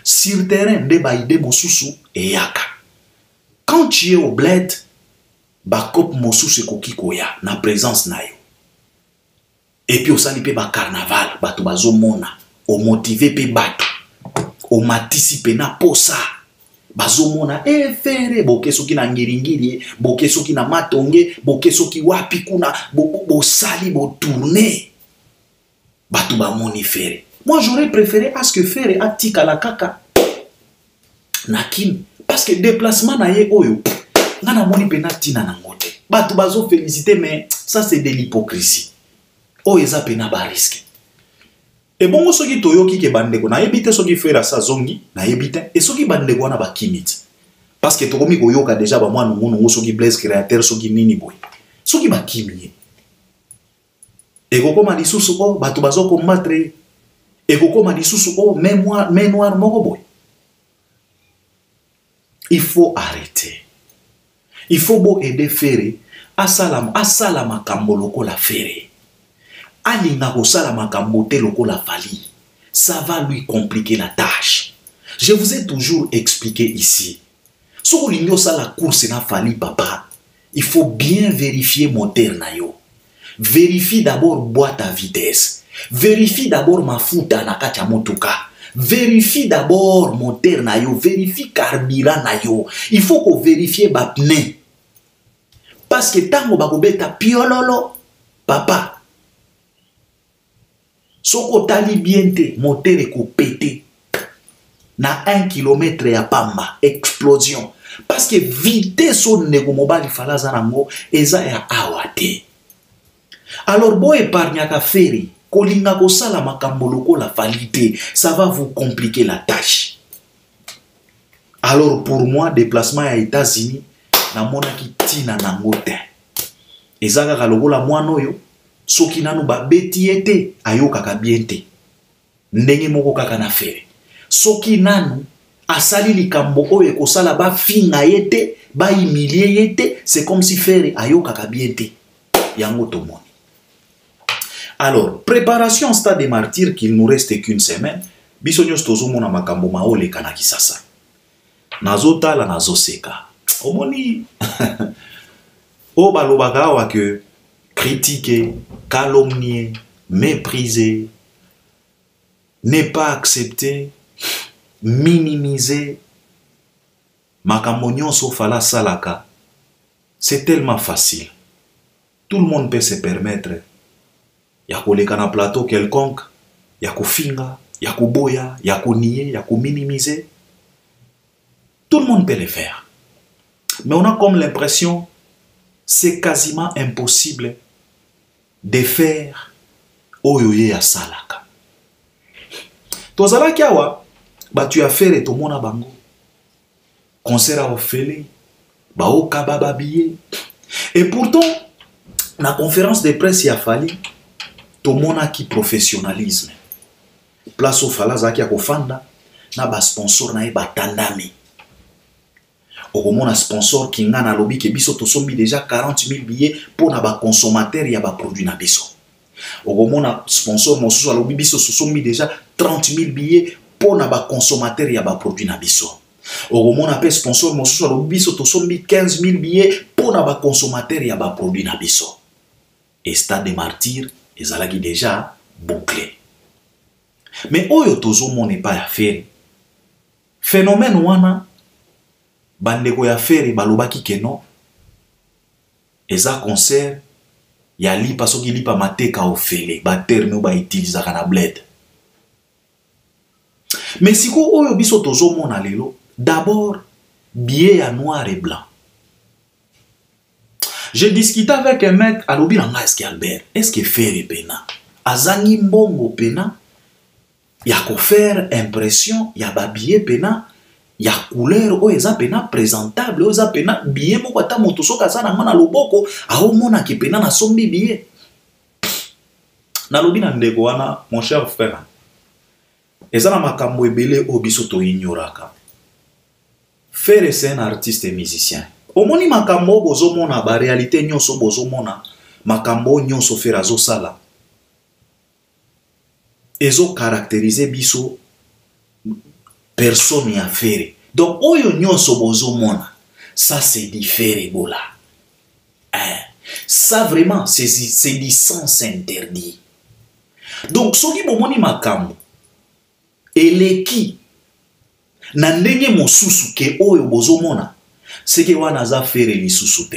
Sur terrain, nde baide mosusu et yaka. Quand tu es au bled, bakop mosusu koki koya na présence na yo. Et puis au salipe ba carnaval, bato bazo mona, o motivé pe bato, o matisipe na posa. Bazomona efere boke soki na ngiringiri boke soki na matonge boke soki wapi kuna bo sali bo tourner batu ba moni fere. Moi j'aurais préféré à ce que faire atika la kaka nakim parce que déplacement na ye oyo ngana moni penalty na ngote batu bazo féliciter mais ça c'est de l'hypocrisie. o eza pena ba risque. Et bon soki toyoki ke bandeko na yebite soki fera sa zongi na yebite et soki bandeko na ba kimit. Parce que tokomi koyoka déjà ba mwana ngono soki Blaise créateur soki nini boy. Soki ba kimie. Et kokoma lisusu o bato bazo combattre. Et kokoma lisusu o mémoire moko boy. Il faut arrêter. Il faut bo aider Ferré asala makambo lokola Ferré. Alinga kosala makambo te lokola Fally. Ça va lui compliquer la tâche. Je vous ai toujours expliqué ici. Si vous voulez la course na Fally papa, il faut bien vérifier moteur na yo. Vérifie d'abord boîte à vitesse. Vérifie d'abord mafuta na kati ya motuka. Vérifie d'abord moteur na yo. Vérifie carburant na yo. Il faut qu'on vérifie ba pneu. Parce que tango bakobeta piololo, papa. Soko tali bien te, moteur eko pété. Na 1 km ya pamba, explosion. Parce que vitesse au nego mobile fala zanango, eza ya awate. Alors bo épargne ka Ferré, kolinga ko sala makambo lokola Fally te, ça va vous compliquer la tâche. Alors pour moi, déplacement à États-Unis, na monaki tina nango te. Eza kaka lokola mwana oyo, soki nanu ba beti ete ayoka ka bien te. Ndenge moko kaka na Ferré. Soki nanu asali likambo oyo ekosala ba finga yete, ba humilier yete, c'est comme si Ferré ayoka ka bien te. Yango tomoni. Alors, préparation au stade des martyrs qu'il nous reste qu'une semaine. Biso nyos tozomona makambo maole kana kisasa. Nazota la nazoseka. Omoni o balobaka wa que critiquer, calomnier, mépriser, ne pas accepter, minimiser makambo nyonso fala salaka. C'est tellement facile. Tout le monde peut se permettre. Ya koleka na plateau quelconque, ya kofinga, ya koboya, ya konier, ya minimiser. Tout le monde peut le faire. Mais on a comme l'impression c'est quasiment impossible de faire oyoye ya salaka. Tozala kiawa, ba tu as fait to mona bango. Concert a ofele, ba o kababa billet. Et pourtant, la conférence de presse ya Fally, to mona ki professionnalisme. Place au falaza ki akofanda na ba sponsor na e batandami. Okomona sponsor ki nga na lobi ke biso to sombi déjà 40 000 billets pour na ba consommateur ya ba produit na biso. Okomona sponsor mosusu a lobi biso to sombi déjà 30 000 billets pour na ba consommateur ya ba produit na biso. Okomona pe sponsor mosusu a lobi biso to sombi 15 000 billets pour na ba consommateur ya ba produit na biso. Et stade des martyrs ezalaki déjà bouclé. Mais oyo tozomo n'est pas à faire. Phénomène wana bandeko ya Ferré balobaki keno eza concert ya lipa soki lipa mateka ofele ba terme ba utilisaka na bled. Mais siko oyo biso tozomona lelo d'abord billet ya noir et blanc. J'ai discuté avec un mec à l'obi na est-ce que Albert, est-ce que Ferré pena azangi mbongo pena ya ko faire impression ya ba billet pena ya couleur o eza pena présentable o eza pena billet moko ata moto soka za na ngana loboko a omona ki pena na sombi billet na lobi na ndeko wana mon cher frère eza na makambo ebele o biso to ignoraka. Ferré c'est un artiste et musicien. Omoni makambo bozomona ba réalité nyonso bozomona makambo nyonso Ferré azosala ezo caractériser biso personne ya Ferré. Donc oyo nyonso bozomona ça c'est du Ferré bola. Ça vraiment c'est du sens interdit. Donc soki bomoni makambo eleki na ndenge mosusu ke oyo bozomona c'est que wana za Ferré lisusu te.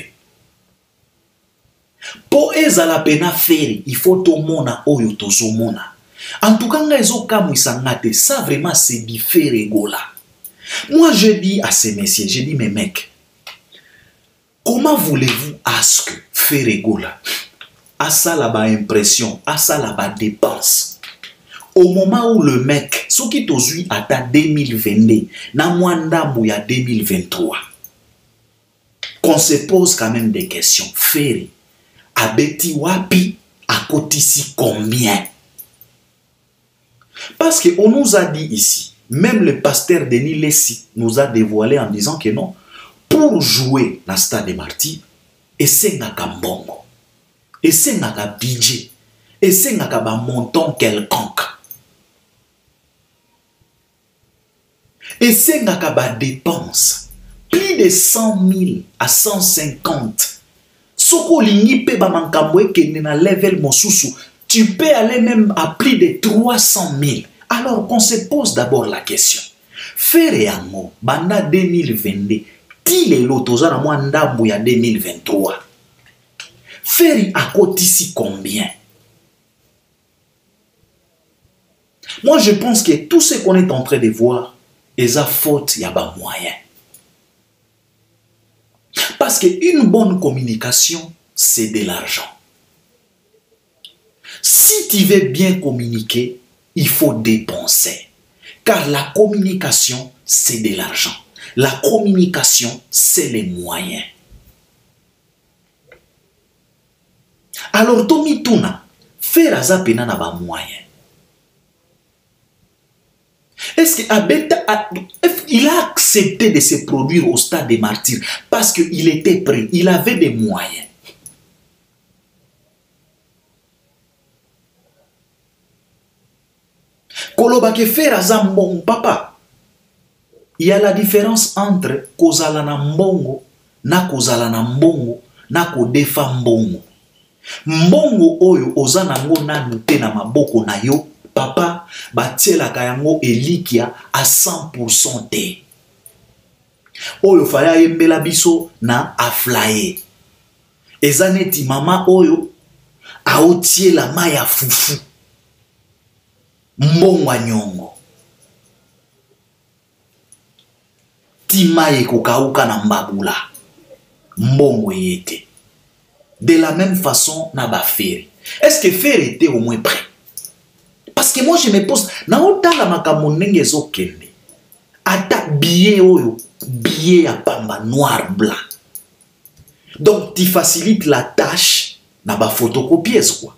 Po ezala pena Ferré, il faut to mona oyo tozomona. En tout cas, ça vraiment c'est du Ferré gola. Moi je dis à ces messieurs, je dis mes mecs, comment voulez-vous à ce que Ferré gola à ça là-bas impression, à ça là-bas dépense. Au moment où le mec, ce qui t'ozui à ta 2022, na mwanda mouya 2023, qu'on se pose quand même des questions. Ferry, abeti wapi, à côté ici combien? Parce qu'on nous a dit ici, même le pasteur Denis Lessi nous a dévoilé en disant que non, pour jouer dans le Stade des Martyrs, et c'est un mbongo, et c'est un budget, et c'est un montant quelconque. Et c'est un dépense, plus de 100 000 à 150. Soko lingi pe ba mankamwe kene na level mosusu, tu peux aller même à plus de 300 000. Alors qu'on se pose d'abord la question. Faire yango, banda 2022, ti le lotoza na mwa ndambu ya 2023. Faire à côté ici combien? Moi je pense que tout ce qu'on est en train de voir, est à faute, il y a pas moyen. Parce qu'une bonne communication, c'est de l'argent. Si tu veux bien communiquer, il faut dépenser. Car la communication, c'est de l'argent. La communication, c'est les moyens. Alors, Tomi Tuna, faire ça pena na ba moyen. Est-ce qu'il a accepté de se produire au Stade des Martyrs parce qu'il était prêt, il avait des moyens. Kolobake faire ça mbongo papa. Il y a la différence entre kozala na mbongo na kozala na mbongo na kodefa mbongo. Mbongo oyo oza nango nanu te na maboko na yo. Papa, batiela kayango elikia à 100% te. Oyo faya yembela biso na aflaye. Ezaneti mama oyo aotie la maya fufu. Mbongwa nyongo. Timaye kokauka na mbabula. Mbongo yete. De la même façon na ba Ferry. Est-ce que Ferry était au moins prêt? Parce que moi je me pose, na otala makambo ndenge ezokende. Ata billet oyo, billet ya pamba noir blanc. Donc tu facilites la tâche na ba photocopieuse quoi.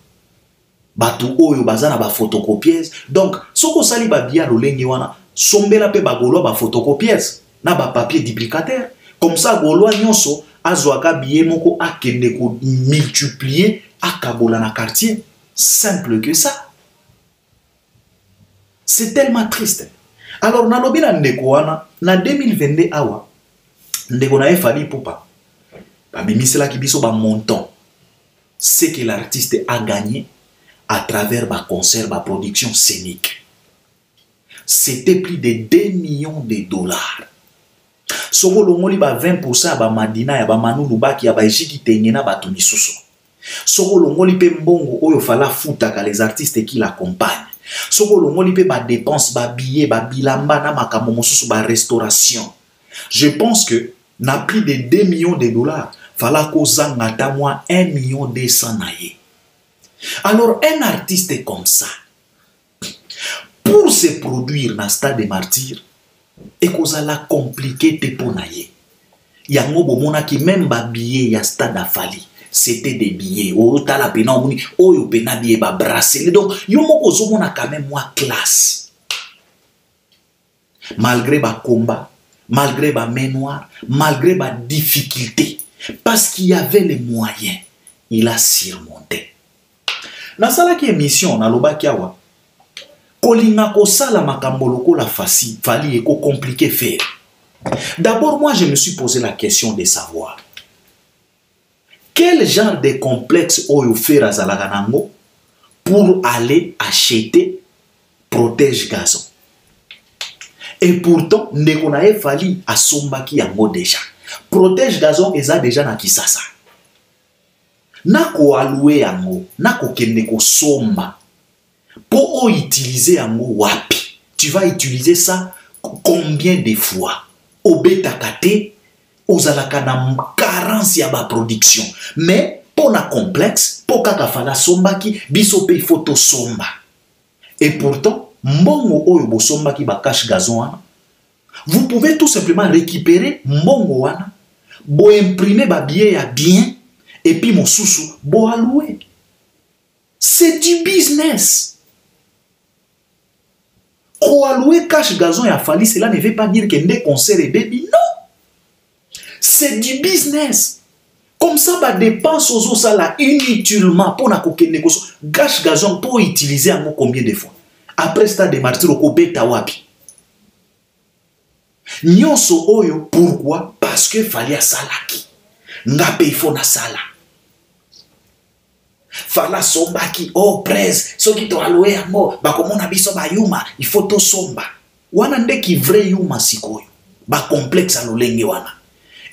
Batu oyo baza na ba photocopieuse. Donc soko sali ba billet lolenge wana, sombela pe ba golo ba photocopieuse na ba papier duplicateur. Comme ça golo nyonso azwaka billet moko akende ko multiplier akabola na quartier. Simple que ça. C'est tellement triste. Alors, na lobi na ndeko wana, na 2022 awa, ndeko na Fally Ipupa, babimisela ki biso ba montant, ce que l'artiste a gagné à travers ba concert, ba production scénique. C'était plus de 2 millions de dollars. Soko longoli ba 20% ba Madina ya ba Manu Lubaki ya ba Ejiki Tengena ba Tumisuso. Soko longoli pe mbongo oyo fala futaka les artistes qui l'accompagnent. Soko longoli pe ba dépense ba billet ba bilamba na makambo mosusu ba restauration. Je pense que na plus de 2 millions de dollars fala kozanga ta moi 1 million 200 naye. Alors un artiste comme ça pour se produire dans Stade des Martyrs et kozala compliqué te ponaye. Yango bomona ki même ba billet ya Stade a Fally. C'était des billets. Oh, t'as la pena, oh, yo pena billet, ba bracelet. Donc, yo moko zo mona quand même moi classe. Malgré ba combat, malgré ba mémoire, malgré ba difficulté, parce qu'il y avait les moyens, il a surmonté. Dans ça qui émission, na loba kiawa, kolinga ko sala makambo loko la facile, Fally eko compliqué faire. D'abord, moi, je me suis posé la question de savoir. Quel genre de complexe oyo fera zalaganango pour aller acheter protège gazon? Et pourtant, ndeko na Fally asombaki yango déjà. Protège gazon eza déjà na Kisasa. Nako alloué yango, nako kende ko somba. Pour utiliser yango wapi? Tu vas utiliser ça combien de fois? Au bêta kate, aux alaka na carence ya ba production. Mais pour na complexe, pour kaka fala sombaki, biso pe photo somba. Et pourtant, mbongo oyo bo sombaki ba cache gazon wana, vous pouvez tout simplement récupérer mbongo wana, bo imprimer ba billet ya bien, et puis mon sous bo allouer. C'est du business. Ko allouer cache gazon ya fali, cela ne veut pas dire que des concerts et baby, non. C'est du business. Comme ça, bah, dépense aux ça là inutilement pour na kokende koso. Cache gazon pour utiliser en combien de fois. Après stade de martyr au beta wapi. Nyonso oyo, pourquoi? Parce que fallait salaki. Ngape il faut na sala. Fala sombaki, oh presse, so qui to alloué à mort, bah comme on a biso ba yuma, il faut to somba. Wana nde ki vrai yuma sikoyo, ba complexe à l'olenge wana.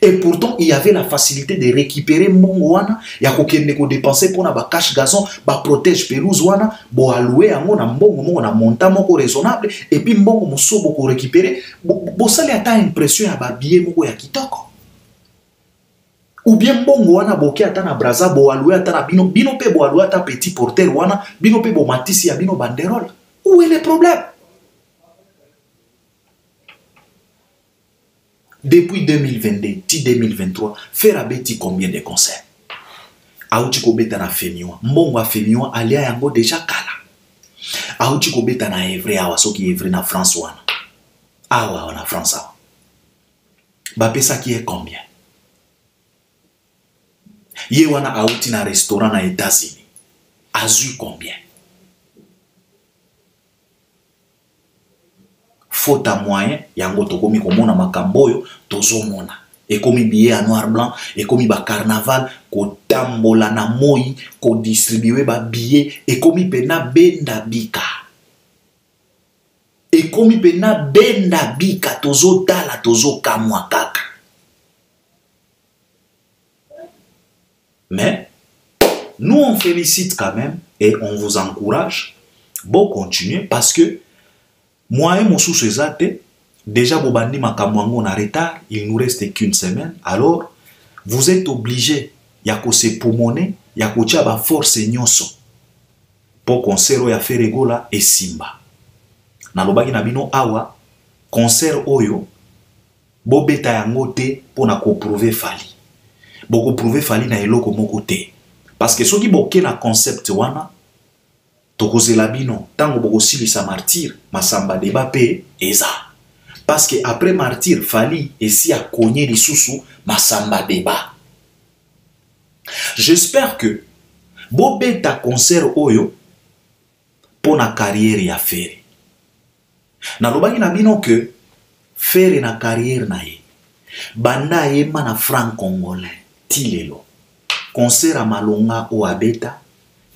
Et pourtant, il y avait la facilité de récupérer mbongo wana, ya kokende ko dépenser pour na ba cache gazon, ba protège pelouse wana, bo alloué à na mbongo mo na montant moko raisonnable, et puis mbongo moso bo ko récupérer, bo sali ata impression ya ba billet moko ya kitoko. Ou bien bongo wana boke ata na braza bo alloué ata na bino pe bo alloué ata petit porteur wana bino pe bo matisi ya bino banderole. Où est le problème? Depuis 2022, 2023, faire abeti combien de concerts? Aouti ko beta na Femiwa, mbongo a Femiwa alia yango déjà kala. Aouti ko beta na Evre awa soki Evre na France wana. Awa na France awa. Ba pesa qui est combien? Ye wana auti na restaurant na États-Unis. Azu combien? Faute à moyen, yango tokomi komona makamboyo, tozo mona. Et komi billet à noir blanc, et komi ba carnaval, ko tambola na moi, ko distribuer ba billet, et komi pena benda bika. Et komi pena benda bika, tozo tala, tozo kamwa kaka. Mais, nous on félicite quand même et on vous encourage. Bon, continuez parce que moi et mon sous-césate, déjà, Bobandi Makamwango en retard, il nous reste qu'une semaine. Alors, vous êtes obligés, yako se poumoner, yako tchaba force nyoso. Pour concert ya Feregola et Simba. Nalobaki nabino awa, concert oyo, bobeta yango te pour na ko prouver fali. Boko prouver fali na eloko moko te. Parce que soki boke na concept wana, toko zelabino, tango boko silisa martyr, masamba deba pe, eza. Parce que après martyr, fali, et si a cogné les sous masamba deba. J'espère que, bobeta concert oyo, pour na carrière ya Fere. Na lobaki na bino que, Fere na carrière na ye. Banda yema na franc congolais. Tilelo. Concert à Malonga ou Abeta,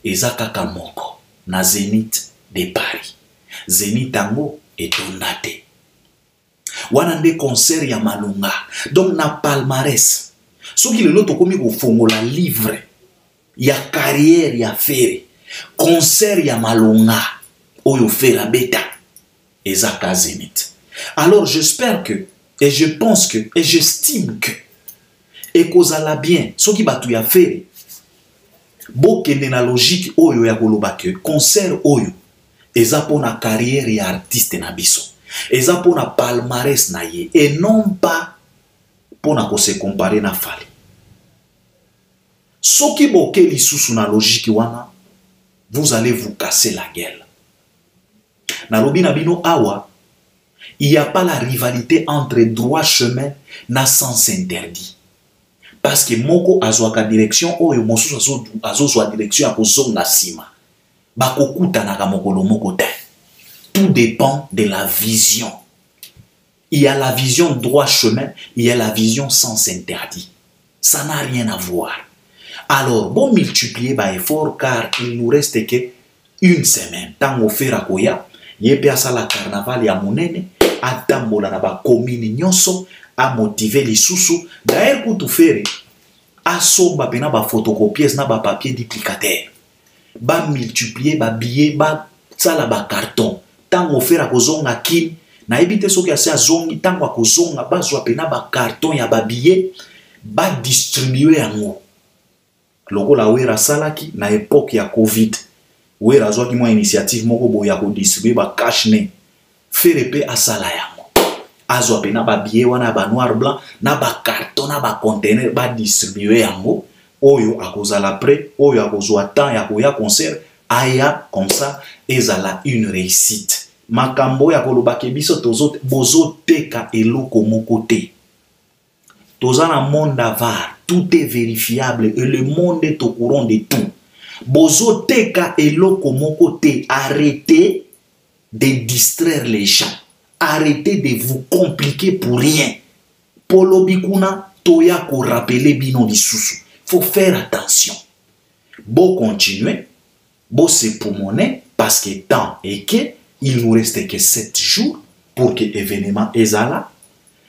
Ezaka Kamoko, na Zénith de Paris. Zénith Tango et Tondate. Wanande concert ya Malonga. Donc na palmarès. Ce qui le lot komi ko fongo la livre. Ya carrière ya Fere. Concert ya Malonga. Oyo Fere Abeta. Ezaka Zénith. Alors j'espère que, et je pense que, et j'estime que, et kozala bien, ce qui batu ya Fere, bokende na logique oyo ya koloba ke, concert oyo, eza pona carrière ya artiste na biso, eza pona palmarès na ye, et non pas pona ko se comparer na Fali. Ce qui boke lisusu na logique wana, vous allez vous casser la gueule. Na lobi na bino awa, il n'y a pas la rivalité entre droit chemin na sens interdit. Parce que moko azwaka direction oyo mosusu azozwa direction ya kozonga sima. Bakokuta na kamokolo moko te. Tout dépend de la vision. Il y a la vision droit chemin, il y a la vision sens interdit. Ça n'a rien à voir. Alors, bon multiplier par effort car il nous reste que une semaine. Tango fera koya, yepe asala carnaval ya monene, atambola na ba commune nyonso, a motiver les sous-sous. D'ailleurs, pour tout faire, a somba pena ba photocopies na ba papier duplicateur. Ba multiplier ba billet, ba sala ba carton. Tango fera kozonga kin, na ebite soki ase azongi, tango kozonga ba zwa pena ba carton ya ba billet, ba distribuer yango. lokola wera salaki na époque ya Covid wera zwaki mwa initiative moko boya ko distribuer ba cash ne fere pe asala yango azwa pe na ba billet wana ba noir blanc na ba carton na ba container ba distribuer yango oyo akozala prêt oyo akozwa temps ya koya concert aya comme ça ezala une réussite makambo ya koloba ke biso bozo teka eloko moko te tozana monde avare tout est vérifiable et le monde est au courant de tout bozo teka eloko moko te arrêtez de distraire les gens arrêtez de vous compliquer pour rien polo bikuna toya ko rappeler bino lisusu faut faire attention bon continuer bon se pulmoner parce que temps et que il nous reste que 7 jours pour que l'événement ezala.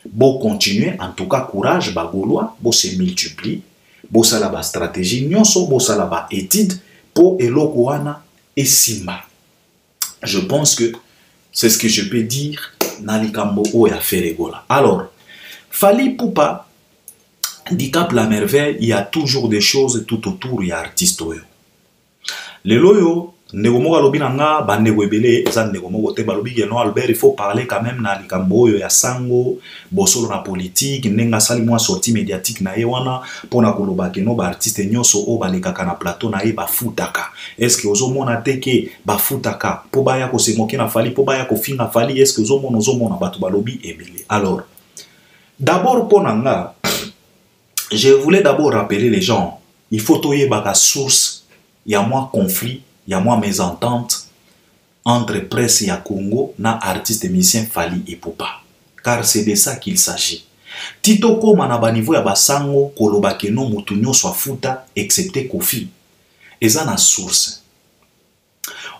Bon continuer, en tout cas courage, bagolois, bon se multiplie, bon ça la stratégie, nyonso, bon ça la étude pour eloko wana et simba. Je pense que c'est ce que je peux dire dans les cambo oya feregola. Alors, Fally Ipupa, handicap la merveille, il y a toujours des choses tout autour, il y a artiste oyo. Le loyo, Negomo alobi nanga ba negwebele eza negomo te balobi que non Albert il faut parler quand même na likambo yo ya sango bosolo na politique nenga sali mwa sortie médiatique na ye wana pona koloba ke no ba artiste nyonso o balekaka na plateau na ye ba futaka est-ce que ozomona te ke ba futaka po baya ko se moke na Fally po baya ko finga Fally est-ce que ozomona batu balobi ebele. Alors d'abord ponanga je voulais d'abord rappeler les gens il faut toyer baka source il y a moins conflit il y a moins mésentente entre presse et Congo na artiste musicien Fally Ipupa. Car c'est de ça qu'il s'agit. Tito koma na ba niveau ya basango koloba ke no mutu nyonso afuta excepté Kofi. Eza na source.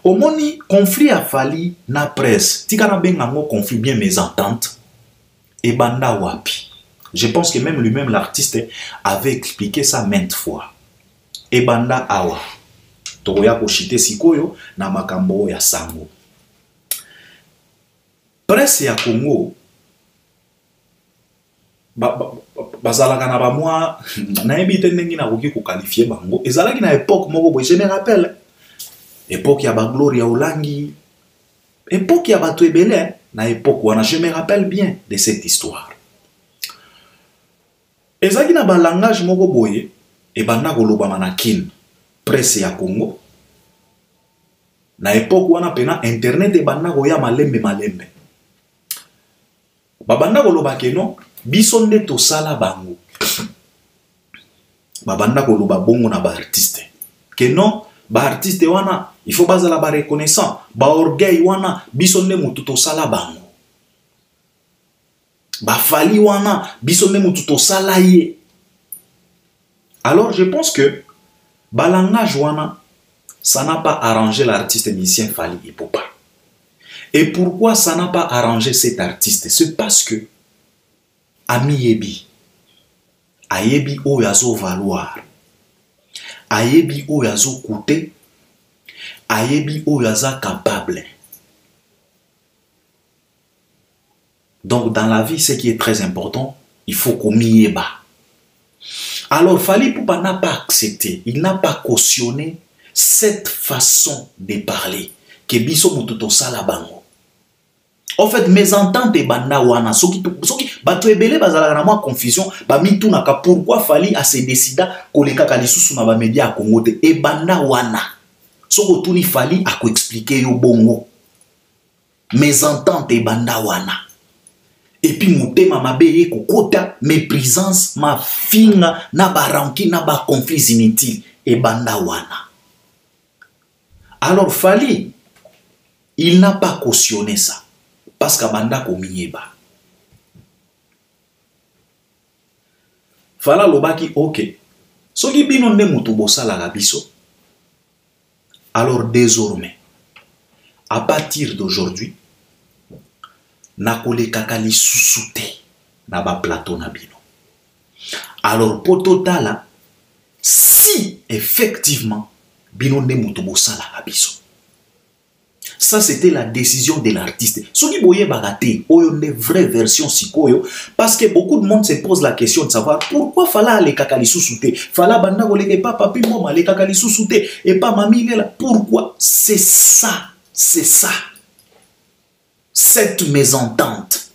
Omoni conflit a Fally na presse. Tika na benga ngo conflit bien mésentente. Et banda wapi. Je pense que même lui-même l'artiste avait expliqué ça maintes fois. Et banda awa. Toya koshite sikoyo na makambo ya sango. Presse ya Congo bazalaka na ba mwa na ebite ndenge na koki ko qualifier bango ezalaki na époque moko boy je me rappelle époque ya ba Gloria Olangi époque ya bato ebele na époque wana je me rappelle bien de cette histoire. Ezalaki na ba langage moko boye e banda koloba manakin presse ya Congo na époque wana pena internet e banda koya malembe babanda koloba keno biso nde tosala bango babanda koloba bongo na ba artiste keno ba artiste wana il faut bazala ba reconnaissant ba orgueil wana biso nde mutu tosala bango ba Fally wana biso nde mutu tosala ye. Alors je pense que balangage wana ça n'a pas arrangé l'artiste musicien Fally Ipupa. Et pourquoi ça n'a pas arrangé cet artiste? C'est parce que Ami Yebi Ayebi oyazo valoir Ayebi oyazo coûter Ayebi oyaza capable. Donc dans la vie ce qui est très important il faut qu'on m'y ait bas. Alors Fally Ipupa n'a pas accepté, il n'a pas cautionné cette façon de parler que biso mututo sala bango. En fait mésentente et banda wana soki bato ebele bazala na mwa confusion ba mituna ka pourquoi Fally a se décida koleka ka lisusu na ba média ya Congo te e banda wana soko tuni Fally a ko expliquer yo bongo mésentente et banda wana. Et puis mutema mabe kokota méprisance ma finga na ba ranki na ba conflits inutiles et banda wana. Alors Fally il n'a pas cautionné ça parce qu'abanda komieba. Fala lobaki ok. Soki bino nde mutu bosala la biso. Alors désormais à partir d'aujourd'hui nakole kakali susute na ba plateau na bino. Alors pour totala si effectivement bino nde mutu bosala la biso. Ça, c'était la décision de l'artiste. Ce qui voyait bagaté, une vraie version sikoyo, parce que beaucoup de monde se pose la question de savoir pourquoi fallait aller kakali sous-souté. Fallait banda goleke pas papi mom aller kakali sous-souté et pas mamie là. Pourquoi? C'est ça. C'est ça. Cette mésentente.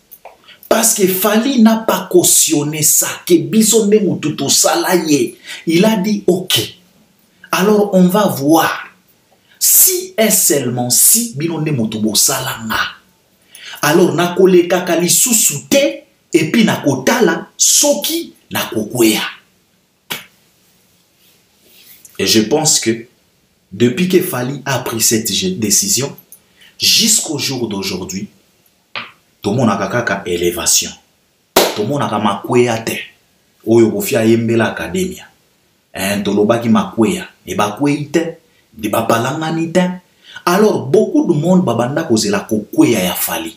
Parce que Fally n'a pas cautionné ça, que Bisonde Moututo Salaye. Il a dit ok. Alors on va voir. Si et seulement si Binonde Moutubo Salanga. Alors nakole kakali sous-souté et puis nakotala soki nakokwea. Et je pense que depuis que Fally a pris cette décision, jusqu'au jour d'aujourd'hui, tout le monde a kaka élévation. Tout le monde a makwea te. Oyo kofia yembela academia. Tolobaki makwea. E bakwei te. De bapalangani te. Alors, beaucoup de monde babanda kozela kokwea ya Fally.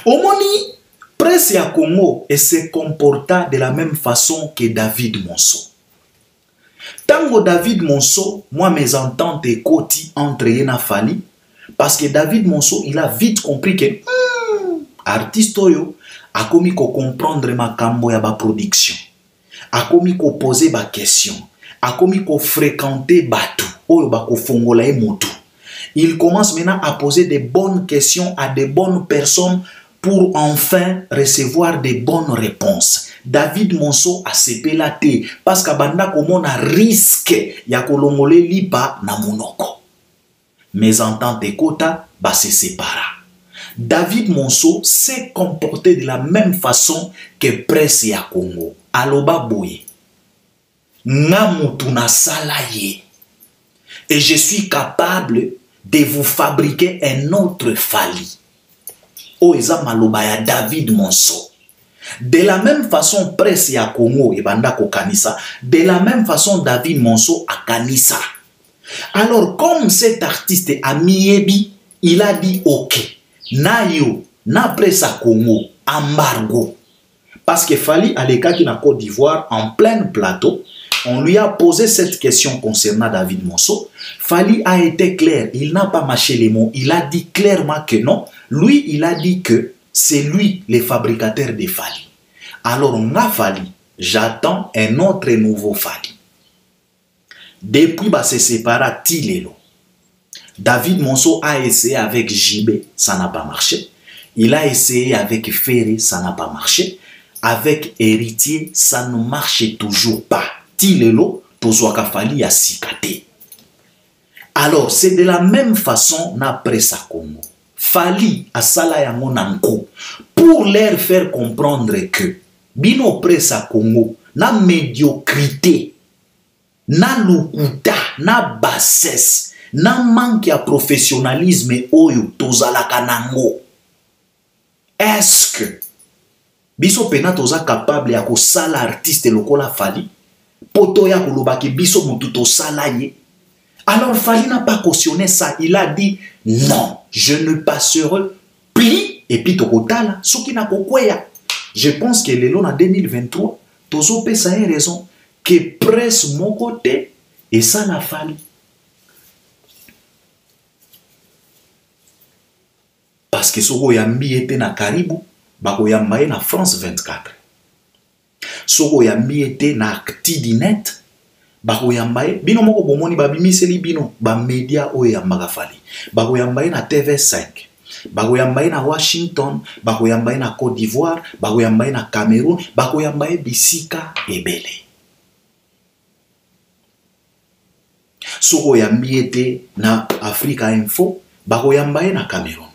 Omoni, presse ya Congo et se comporta de la même façon que David Monso. Tango David Monso, moi mes ententes et koti entre yena Fally, parce que David Monso, il a vite compris que artiste oyo a commis ko comprendre ma kambo ya ba production, a commis ko poser ba question, a commis ko fréquenter batu oyo ba ko fongola e motu. Il commence maintenant à poser des bonnes questions à des bonnes personnes pour enfin recevoir des bonnes réponses. David Monso a sepé la té parce qu'abanda komona risque ya kolongole lipa na monoko. Mes ententes et quota ba se sépara. David Monso s'est comporté de la même façon que presse ya Congo. Aloba boye. Nga mutu na salaye. Et je suis capable de vous fabriquer un autre Fally. Oeza maloba ya David Monso. De la même façon presse ya Congo et banda ko kanisa. De la même façon David Monso a kanisa. Alors comme cet artiste a miebi, il a dit ok. Na yo, na presse à Congo, embargo. Parce que Fally à l'écart na Côte d'Ivoire, en plein plateau, on lui a posé cette question concernant David Monso. Fally a été clair, il n'a pas mâché les mots, il a dit clairement que non. Lui, il a dit que c'est lui le fabricateur de Fally. Alors, nga Fally, j'attends un autre nouveau Fally. Depuis, bah, se sépara Tilelo. David Monso a essayé avec JB, ça n'a pas marché. Il a essayé avec Ferré, ça n'a pas marché. Avec Héritier, ça ne marche toujours pas. Tilelo, tozwaka Fally a sikate. Alors, c'est de la même façon na pressa Congo. Fally a sala yango nanko pour leur faire comprendre que bino pressa Congo na médiocrité, na lukuta, na bassesse, na manque ya professionnalisme oyo tozalaka nango. Est-ce que biso pena toza capable ya kosala artiste lokola Fally poto ya kolobaki biso mutu tosala ye? Alors Fally n'a pas cautionné ça, il a dit non, je ne passerai pli et puis tokotala soki na kokweya. Je pense que le long en 2023 tozo pesa une raison que presse mon côté et ça n'a Fally. Parce que soko yambi était na Caribou, bako yambaye na France 24. Soko yambi était na Actidinet, bako yambaye bino moko bomoni babimiseli bino ba media oyo yambaka Fally. Bako yambaye na TV5, bako yambaye na Washington, bako yambaye na Côte d'Ivoire, bako yambaye na Cameroun, bako yambaye bisika ebele. Soko yambi était na Africa Info, bako yambaye na Cameroun.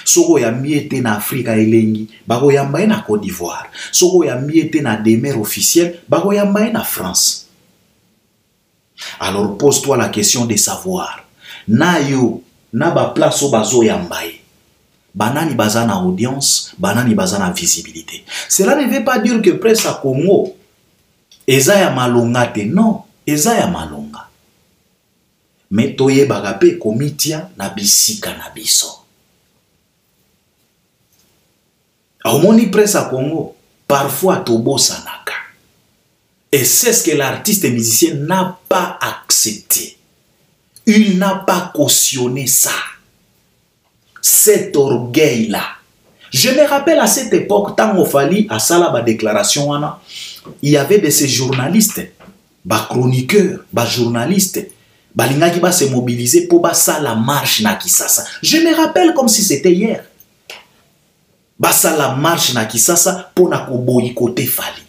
Soko yambi était na Africa elengi, bako yambaye na Côte d'Ivoire. Soko yambi était na demeure officielle, bako yambaye na France. Alors pose-toi la question de savoir, na yo, na ba place o bazo yambaye, banani baza na audience, banani baza na visibilité. Cela ne veut pas dire que presse à Congo, eza ya malonga te, non, eza ya malonga. Mais toye bagape komitia na bisika na biso. Omoni presse à Congo, parfois tobo sanaka. Et c'est ce que l'artiste musicien n'a pas accepté. Il n'a pas cautionné ça. Cet orgueil-là. Je me rappelle à cette époque, tant qu'il fallait à ça la déclaration, il y avait de ces journalistes, chroniqueurs, journalistes, qui va se mobiliser pour ça la marche na Kisasa. Je me rappelle comme si c'était hier. Ça la marche na Kisasa pour na boycotter Fali.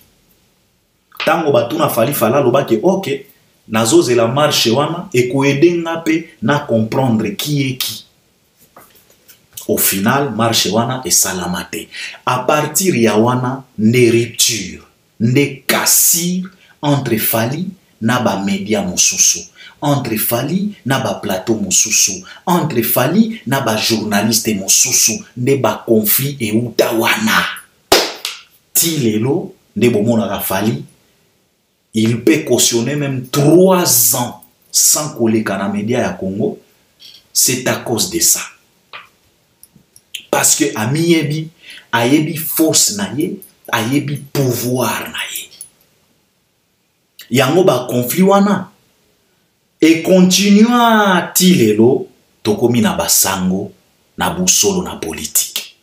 Tango batuna Fali fala loba ke ok, nazoze la marche wana et ko aider ngape na comprendre qui est qui. Au final, marche wana et salamate. À partir ya wana, ne rupture, ne cassure entre Fali na ba média mosusu, entre Fali na ba plateau mosusu, entre Fali na ba journaliste mosusu, ne ba conflit et utawana. Ti lelo, ne bomona Fali, il peut cautionner même 3 ans sans coller na média ya Congo. C'est à cause de ça. Parce que Amiyebi, ayebi force na ye, ayebi pouvoir na ye. Yango ba conflit wana. Et continua tilelo, tokomi na basango, na busolo na politique.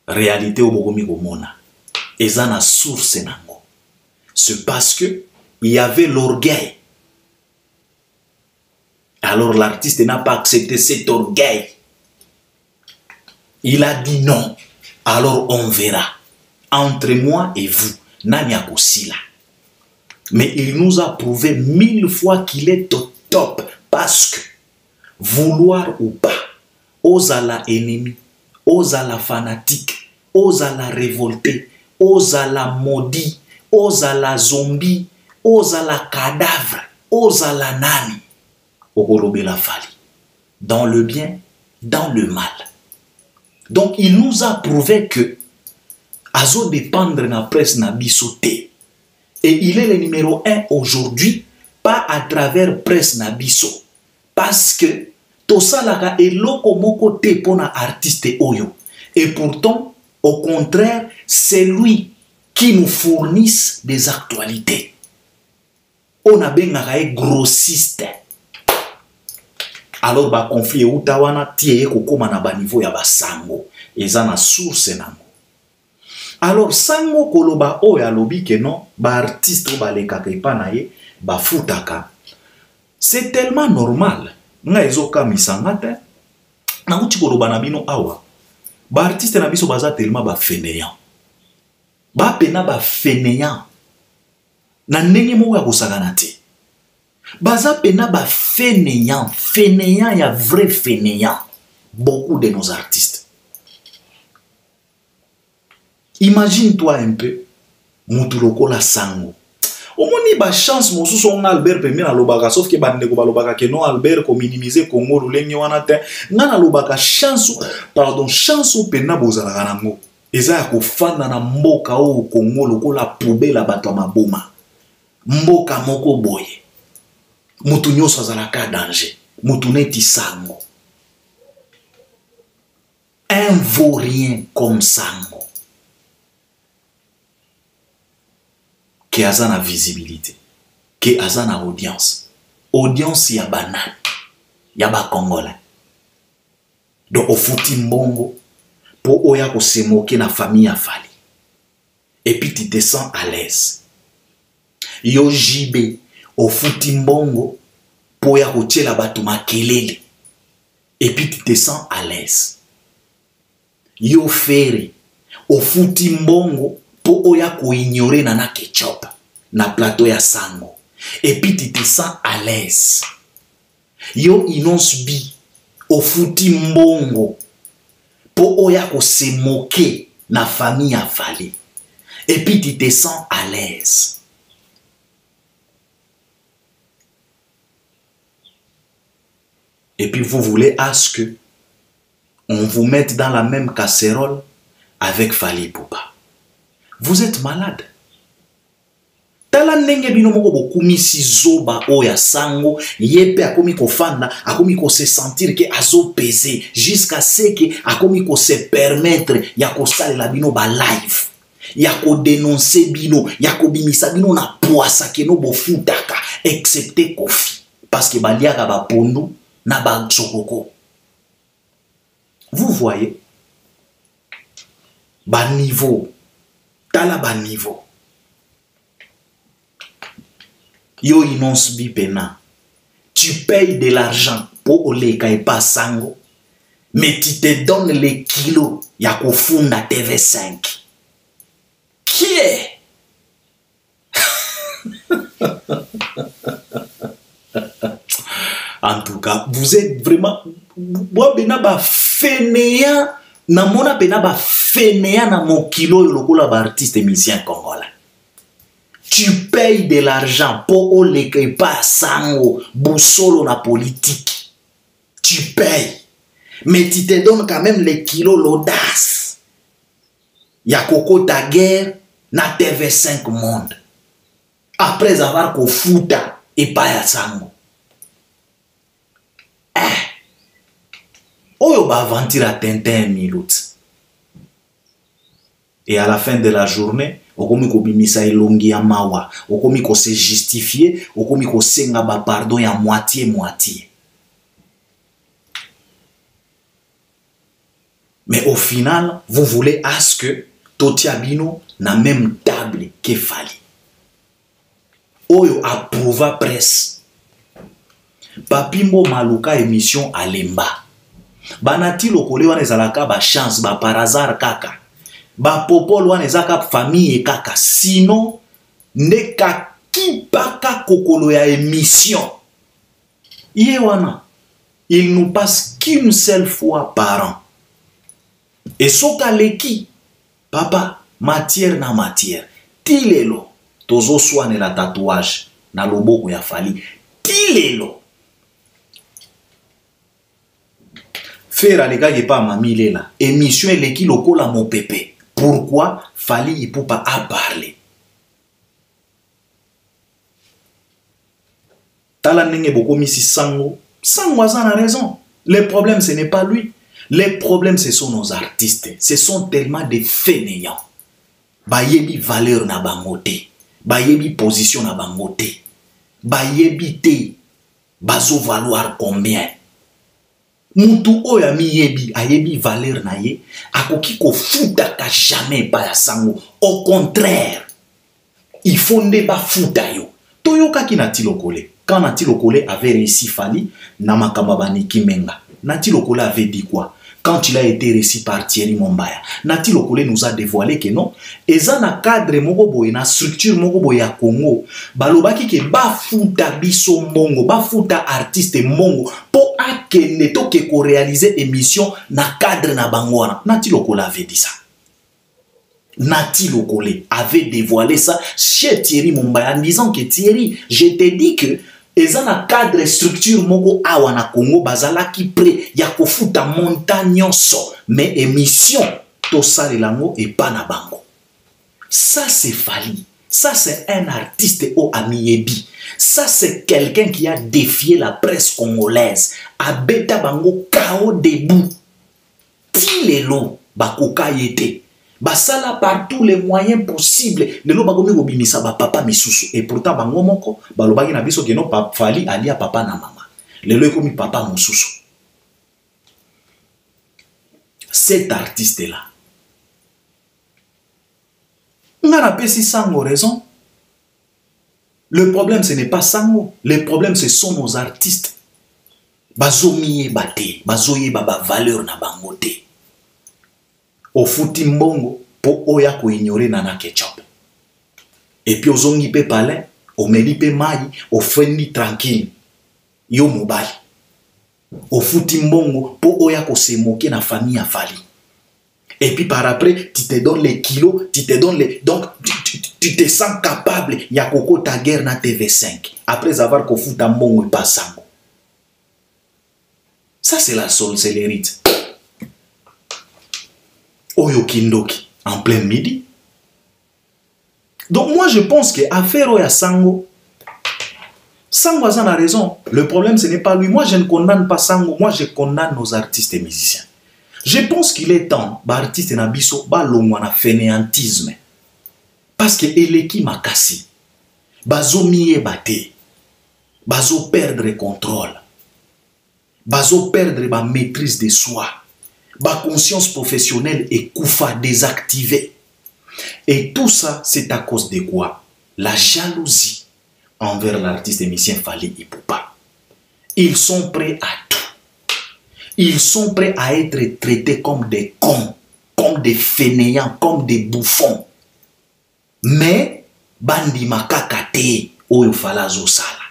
Réalité obokomi komona. Eza na source nango. C'est parce que il y avait l'orgueil. Alors l'artiste n'a pas accepté cet orgueil. Il a dit non. Alors on verra. Entre moi et vous, Nani Akosila. Mais il nous a prouvé 1000 fois qu'il est au top. Parce que, vouloir ou pas, osala ennemi, osala fanatique, osala révolté, osala maudit, osala zombie, osala cadavre, osala nani. Okolobela Fali. Dans le bien, dans le mal. Donc il nous a prouvé que Azo dépendre na presse na bisoté. Et il est le numéro 1 aujourd'hui, pas à travers presse na biso. Parce que tosalaka eloko moko te pona artiste oyo. Et pourtant, au contraire, c'est lui qui nous fournisse des actualités. On a bien un grossiste. Alors ba conflit utawana tie kokoma na ba niveau ya basango eza na source nango. Alors sango koloba o ya lobi ke non ba artiste ba lekaka ipana ye ba futaka. C'est tellement normal. Nga ezoka misanga te. Na uti koloba na bino awa. Ba artiste na biso baza tellement ba fainéant. Ba pena ba fainéant. Na ndenge moko ya kosakana te. Baza pena ba fainéant, fainéant, il y a vrai fainéant. Beaucoup de nos artistes. Imagine-toi un peu, Moutuloko la sango. Au moins, il y a chance, mon sous son Albert Pemé na lobaka, sauf que bandeko ba lobaka que non Albert ko minimiser Congo lulengi wana te. Ngana lobaka chance, pardon, chance ou pena bozala kanango. Eza ya kofanda na mboka o Congo lokola poubelle bato maboma. Mboka moko boye. Mutu nyonso azalaka danger. Mutu neti sango. Un vaurien comme sango. Qui a la visibilité. Qui a la audience. Audience ya banane. Ya ba congolais. Donc au fouti mbongo. Pour oya ko se moquer na famille a Fali. Et puis tu te sens à l'aise. Yo jibe. Au fouti mbongo pour ya kotiela bato makelele et puis tu te sens à l'aise. Yo fere au fouti mbongo pour oya ko ignorer nana ketchup na plateau ya sango et puis tu te sens à l'aise. Yo inonce bi au fouti mbongo pour oya ko se moquer na famille a Fali et puis tu te sens à l'aise. Et puis vous voulez à ce que on vous mette dans la même casserole avec Fali Poupa. Vous êtes malade. Tala nenge bino moko bokumi si zoba oya sango yepe akomi ko fanda akomi ko se sentir que azo peser jusqu'à ce que akomi ko se permettre ya ko salela bino ba live ya ko dénoncer bino ya ko bimisa bino na poisa ke no bofutaka excepté Kofi parce que baliaka ba pondu na ba sokoko. Vous voyez, bas niveau, tala bas niveau. Yo inonce bi pena. Tu payes de l'argent pour les kaipa sango, mais tu te donnes les kilos ya kofunda TV5. Qui est? En tout cas, vous êtes vraiment... Moi, bena ba fainéant, na mona bena ba fainéant na mon kilo lokola ba artiste musicien congolais. Tu payes de l'argent pour les pas sango, boussolo na politique. Tu payes. Mais tu te donnes quand même les kilos l'audace. Y'a Coco ta guerre na TV5 monde. Après avoir ko futa et pas ya sango. Oyo ba aventure à Tintin minutes. Et à la fin de la journée, okomi ko bimisa elongi ya mawa, okomi ko se justifier, okomi ko senga ba pardon ya moitié. Mais au final, vous voulez à ce que Totiabino na même table que Fali. Oyo approuva presse. Papimbo maluka émission à Lemba. Banati lokole wana ezalaka ba chance ba par hasard kaka. Ba popolo wana ezaka famille kaka. Sinon ne ka kipaka kokolo ya émission. Ye wana il nous passe qu'une seule fois par an. Et soka leki papa matière na matière. Tilelo tozo soane la tatouage na loboko ya Fali. Tilelo faire les gars qui pas mamie là émission eleki lokola mon pépé. Pourquoi Fali il peut pas parler? Tala nenge boko misi sango a raison. Le problème ce n'est pas lui. Les problèmes ce sont nos artistes. Ce sont tellement des fainéants. Bayebi valeur na bangote. Bayebi position na bangote. Bayebi te. Bazo valoir combien? Mutu oya mi yebi ayebi valeur na ye akoki ko futa ka jamais pa ya sango. Au contraire, il faut ne pas futa yo. Toyoka ki Nati Lokole. Quand Nati Lokole avait réussi Fali na makamba baniki menga. Nati Lokole avait dit quoi? Quand il a été réussi par Thierry Mombaya, Nati Lokole nous a dévoilé que non, eza na cadre moko boye na structure moko boye ya Congo, balobaki ke ba futa biso mongo, ba futa artiste mongo po akende to ke ko réaliser émission na cadre na bangwana. Nati Lokole avait dit ça. Nati Lokole avait dévoilé ça chez Thierry Mombaya en disant que Thierry, je te dis que eza na cadre structure moko awa na Congo bazala ki pré ya kofuta montagne so mais émission to sale lango et pas na bango. Ça c'est Fali. Ça c'est un artiste au Amiebi. Ça c'est quelqu'un qui a défié la presse congolaise. A beta bango kao debout. Tilelo bakoka yete. Basala par tous les moyens possibles. Lelo bagomi obimisa ba papa misusu. Et pourtant bango moko balobaki na biso ke no Fali alia papa na mama. Lelo ekomi papa mususu. Cet artiste là. On a rappelé si Sango raison. Le problème ce n'est pas Sango. Le problème ce sont nos artistes. Bazomiye bate, bazoye baba valeur na bangote. Au fouti mbongo po oya ko ignorer nana ketchup. Et puis ozongi pe palais, o meli pe mai, o fendi tranquille. Yo mobile. Au fouti mbongo po oya ko se moquer na famille a Fali. Et puis par après, tu te donnes les kilos, tu te donnes les... Donc, tu te sens capable. Ya koko ta guerre na TV5. Après avoir ko fouta mbongo et pas sango. Ça c'est la sorcellerie. Oyo Kindoki, en plein midi. Donc moi je pense que affaire Oya Sango, Sango a raison. Le problème ce n'est pas lui. Moi je ne condamne pas Sango. Moi je condamne nos artistes et musiciens. Je pense qu'il est temps, artiste na biso, balongwa na fainéantisme. Parce que eleki makasi, bazo miye bate, bazo perdre contrôle, bazo perdre ba maîtrise de soi. ba conscience professionnelle est koufa désactivée. Et tout ça, c'est à cause de quoi? La jalousie envers l'artiste et musicien Fally Ipupa. Ils sont prêts à tout. Ils sont prêts à être traités comme des cons, comme des fainéants, comme des bouffons. Mais, bandi makaka te oyo fala zo sala.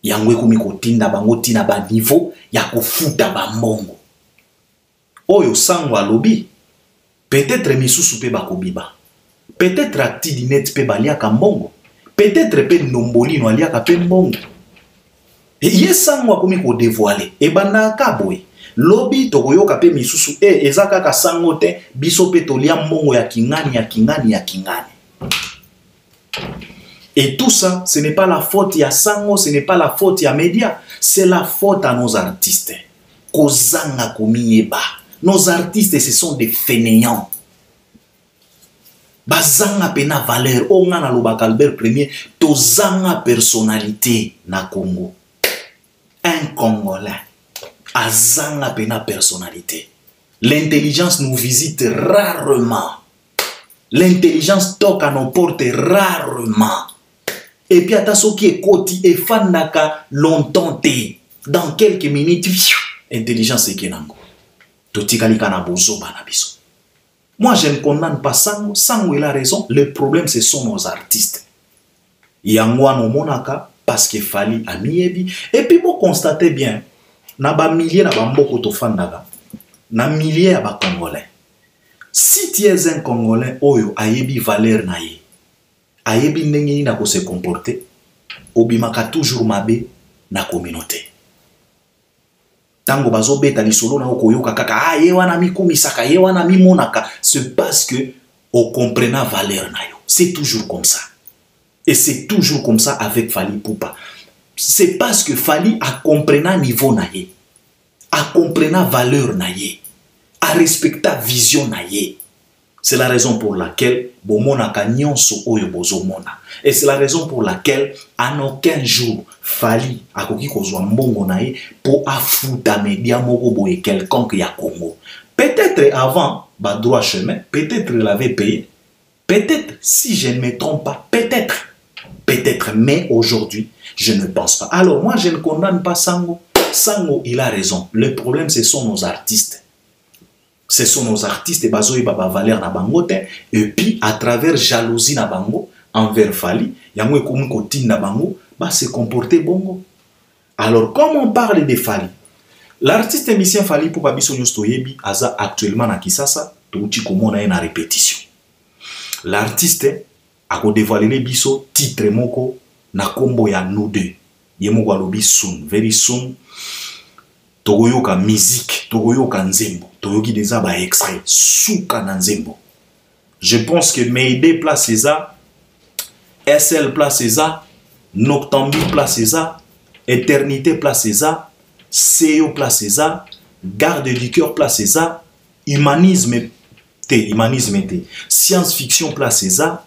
Yangwe kumi kotinda bango tina ba niveau ya kofuta ba mbongo. Oyo sango alobi. Peut-être misusu pe bakobiba. Peut-être acti dinet pe baliaka mbongo. Peut-être pe nomboli no aliaka pe mbongo. Et yesango akomi ko dévoiler. E bana kabwe. Lobi tokoyoka pe misusu ezaka ka sango te biso pe tolia mbongo ya kingani ya kingani ya kingani. Et tout ça, ce n'est pas la faute ya sango, ce n'est pas la faute ya média, c'est la faute à nos artistes. Kozanga komiyeba. Nos artistes, ce sont des fainéants. Bazanga pena valeur. Onga na lobaka Albert Premier. Tozanga personnalité na Congo. Un Congolais. Azanga pena personnalité. L'intelligence nous visite rarement. L'intelligence toque à nos portes rarement. Et puis ataso qui est koti et fanaka longtemps te. Dans quelques minutes, intelligence est kenango. Moi, je ne condamne pas Sango. Sango, il a raison. Le problème, ce sont nos artistes. Yangwa no monaka, parce que Fally a miebi. Et puis, vous constatez bien, na ba milliers na ba mboko to fandaga, na milliers à ba Congolais. Si tu es un Congolais, oyo ayebi valeur na ye, ayebi ndenge na ko se comporter, obimaka toujours mabe na communauté. Tango bazo beta lisolo na okoyoka kaka ye wana mikumisaka ye wana mimonaka, c'est parce que on comprena valeur na yo. C'est toujours comme ça. Et c'est toujours comme ça avec Fally Ipupa. C'est parce que Fally a comprena niveau na ye, a comprena valeur na ye, a respecta vision na ye. C'est la raison pour laquelle bomonaka nyonso oyo bozomona. Et c'est la raison pour laquelle en aucun jour Fally akoki kozwa mbongo na ye pour afuta media moko boye quelconque ya Congo. Peut-être avant ba droit chemin, peut-être il avait payé. Peut-être, si je ne me trompe pas, peut-être, mais aujourd'hui, je ne pense pas. Alors moi, je ne condamne pas Sango. Sango, il a raison. Le problème, ce sont nos artistes. Ce sont nos artistes et bazoï baba Valère na bango te. Et puis, à travers jalousie na bango, envers Fally, yamwe koum kotin na bango, bah se comporter bongo. Alors, comme on parle de Fally, l'artiste émissien Fally Ipupa biso nyosto yebi, aza actuellement na Kisasa, touti komona na répétition. L'artiste a dévoilé les biso titre moko na kombo ya nous deux. Yemoko alobi soon, very soon. Togoyoka musique, togoyoka nzembo, togoyoki déjà ba extrait, souka na nzembo. Je pense que Mayday place ça, SL place ça, Noctambule place ça, Éternité place ça, CEO place ça, Garde du cœur place ça, Humanisme te, science-fiction place ça,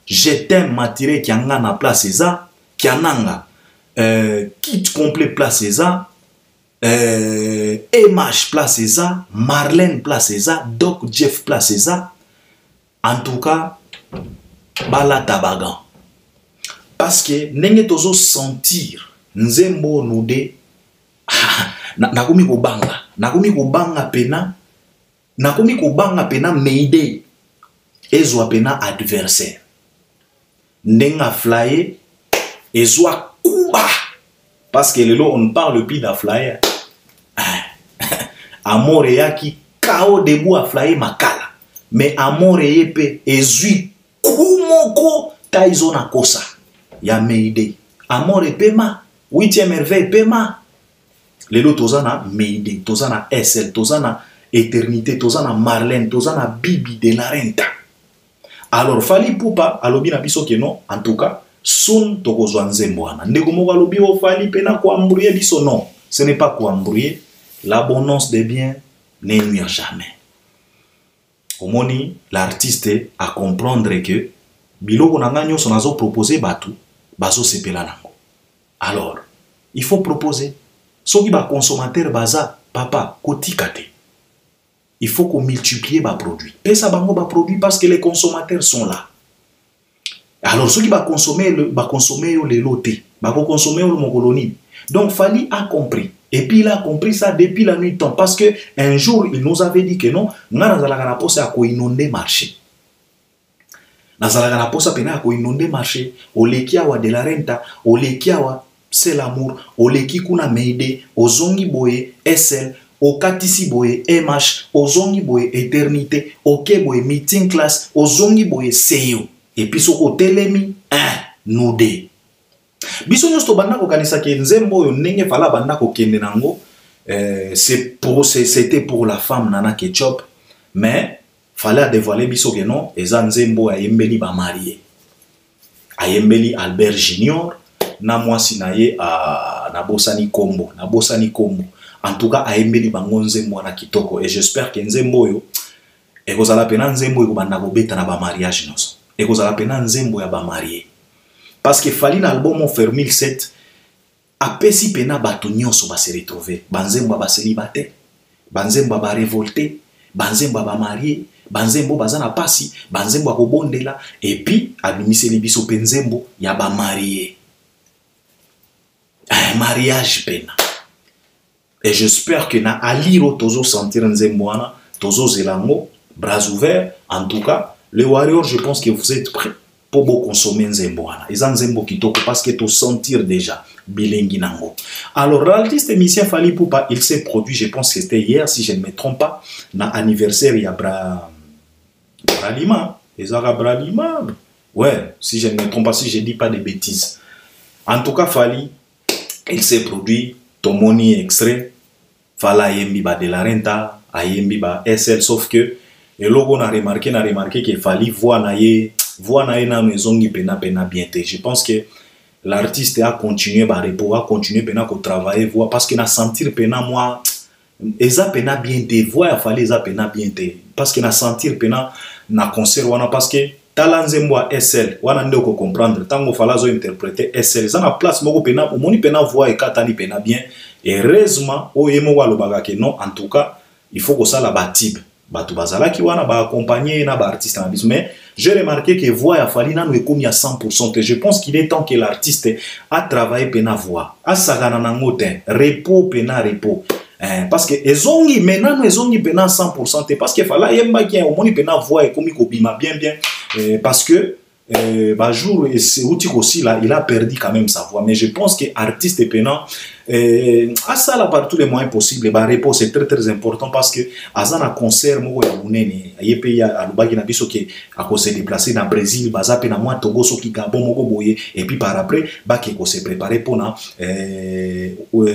Je t'aime matiré qui anga na place ça, qui ananga, kit complet place ça, MH place ça, Marlène place ça, Doc Jeff place ça. En tout cas, bala tabagan. Parce que nenge tozo sentir nzembo nude nakomi kobanga pena, nakomi kobanga pena Mayday ezwa pena adversaire. Ndenga flyer ezwa kuba. Parce que lelo on parle plus da flyer. Amore yaki kao debout à flyer makala. Mais amore yepe ezui kumoko taizona kosa. Ya Mayday. Amore pema, 8e merveille pema. Lelo tozana Mayday, tozana SL, tozana Éternité, tozana Marlène, tozana Bibi de la Renta. Alors Fally Ipupa alobi na biso ke non, en tout cas, son tokozwa nzembo wana. Ndeko moko alobi o Fally pena ko embrouiller biso non. Ce n'est pas quoi embrouiller. L'abondance des biens ne nuit jamais. Omoni l'artiste a comprendre que biloko nanga nyonso nazo proposer batu bazo sepela nango. Alors, il faut proposer. Soki ba consommateur baza papa kotika te. il faut qu'on multiplie les produits. Et ça va produits parce que les consommateurs sont là. Alors ceux qui vont consommer les lotés, vont consommer le mongoloni. Donc Fally a compris. Et puis il a compris ça depuis la nuit temps. Parce qu'un jour, il nous avait dit que non, nous avons inondé le marché. Nous avons inondé le marché. Au lekiawa de la renta, au lekiawa c'est l'amour, au leki kuna meide, au zongi boye SL, au katisi boye MH, au zongi boye éternité, au ke boye meeting class, au zongi boye seyo. Et puis sur au telemi, nous deux. Biso nyosto banda ko kanisa ke nzembo yo ndenge fala banda ko kende nango c'était pour la femme Nana Ketchup, mais fallait dévoiler biso que non eza nzembo ya yembeli ba marié ayembeli Albert Junior na mwasi na ye na bosani kombo en tout cas ayembeli bango nzembo na kitoko et j'espère que nzembo yo ekozala pena nzembo yo banda ko beta na ba mariage noso ekozala pena nzembo ya ba marié. Parce que Fally na album on faire 1007 apesi pena bato nyonso ba se retrouver banzembo ba célibataire banzembo ba révolté banzembo ba marié banzembo bazana pasi banzembo ko bondela et puis abimiseli biso penzembo ya ba marié un mariage pena et j'espère que na aliro tozo sentir nzembo wana tozo zelango bras ouverts. En tout cas les warriors, je pense que vous êtes prêts pour vous consommer nzembo wana eza nzembo kitoko parce que to sentir déjà bilingi nango. Alors l'artiste musicien Fally Ipupa, il s'est produit, je pense que c'était hier si je ne me trompe pas, na anniversaire il y a Bralima, Bralima, ouais, si je ne me trompe pas, si je dis pas de bêtises. En tout cas Fally, il s'est produit, Tomoni extrait, Fala ayembi ba de la renta, ayembi ba SL, sauf que et logo on a remarqué que Fally voix na na maison qui pena bien. Je pense que l'artiste a continué à repos, a continué à travailler voix parce qu'il a senti pena moi eza pena bien te voix a fallu eza pena bien te parce qu'il a senti pena na concert wana parce que talanzembo SL wana ndio ko comprendre tango fala zo interpréter SL ça na place moko pena omoni pena voix et katani pena bien et heureusement oyemo wa lobaga que non en tout cas il faut que ça la batib batu bazala ki wana ba accompagner na ba artiste na bis mais j'ai remarqué que voix ya Fally nanu ekomi à 100% et je pense qu'il est temps que l'artiste a travaillé pena voix a sagana nango te repos pena repos parce que ezongi maintenant ezongi pena 100% parce que Fally yemba ki au moni pena voix ekomi ko bima bien parce que bah jour et c'est aussi là il a perdu quand même sa voix mais je pense que artiste pena à ça là par tous les moyens possibles bah repos c'est très important parce que azana concert moko ya munene yepe ya alubaki na biso ke ako se déplacer dans Brésil bazape na moi Togo soki Gabon moko boye et puis par après ba ke ko se préparer pour na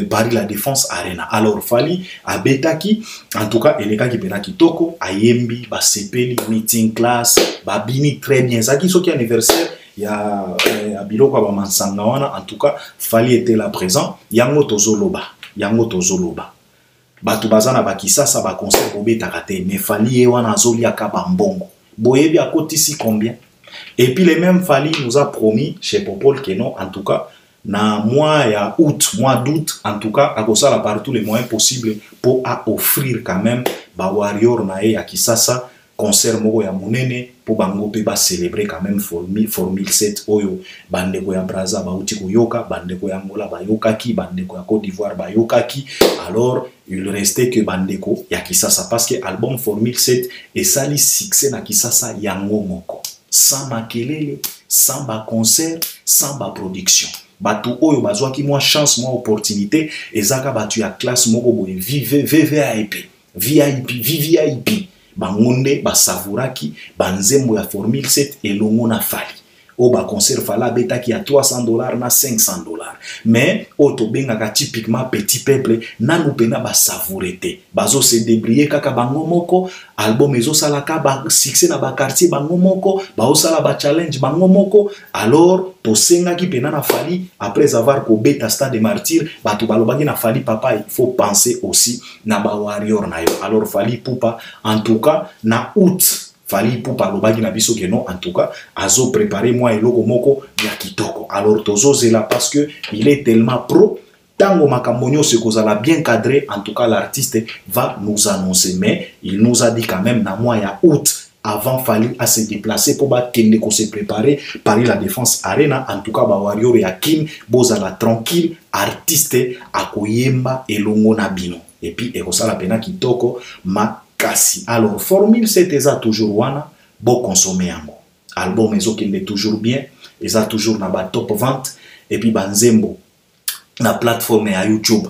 Paris la Défense Arena. Alors Fally abetaki en tout cas eleka ki pena kitoko ayembi ba sepeli meeting class ba bini très bien ça qui soki anniversaire il y a biloko ba mansanga wana en tout cas Fally était là présent yango tozoloba batu bazana bakisasa ba concert bobeta kate mais Fally wana azoli akaba mbongo boyebi akotisi combien et puis les mêmes Fally nous a promis chez Popol que non en tout cas na mois d'août en tout cas akosala par tous les moyens possibles pour offrir quand même ba warrior na ya kisasa concert moko ya munene pour bango pe ba célébrer quand même for 1007 oyo bandeko ya Brazza ba uti koyoka bandeko ya Angola ba yokaki bandeko ya Côte d'Ivoire ba yokaki alors il restait que bandeko ya kisasa parce que album for 1007 et sali succès na kisasa yango moko sans makelele sans ba concert sans ba production batu oyo bazwaki moi chance moi opportunité ezaka batu ya classe moko boye VIP bangonde basavuraki banzembo ya for 1007 elongo na Fally o ba concert Fally betaki à $300 na $500 mais auto bengaka typiquement petit peuple nanu pena basavurete bazo se débrouiller kaka bango moko album ezo sala ka ba succès na ba quartier bango moko ba osala ba challenge bango moko alors to senga ki pena na Fally après avoir ko beta Stade des Martyrs batu balobaki na Fally papa il faut penser aussi na ba warrior na yo alors Fally Ipupa en tout cas na août Fally Ipupa lobaki na biso que non en tout cas azo préparer moi eloko moko ya kitoko alors tozo zela parce que il est tellement pro Tango Makambo se kozala bien cadré, en tout cas l'artiste va nous annoncer. Mais il nous a dit quand même dans mois ya août, avant Fally à se déplacer pour se préparer Paris la Défense Arena. En tout cas, Warrior et Akim, bozala tranquille, artiste à koyemba et longo na bino. Et puis, la pena kitoko makasi. Alors, formule c'est ça toujours wana, bon consommer yango. Album ezo kende toujours bien, eza toujours na ba top vente. Et puis, banzembo, na plateforme à YouTube,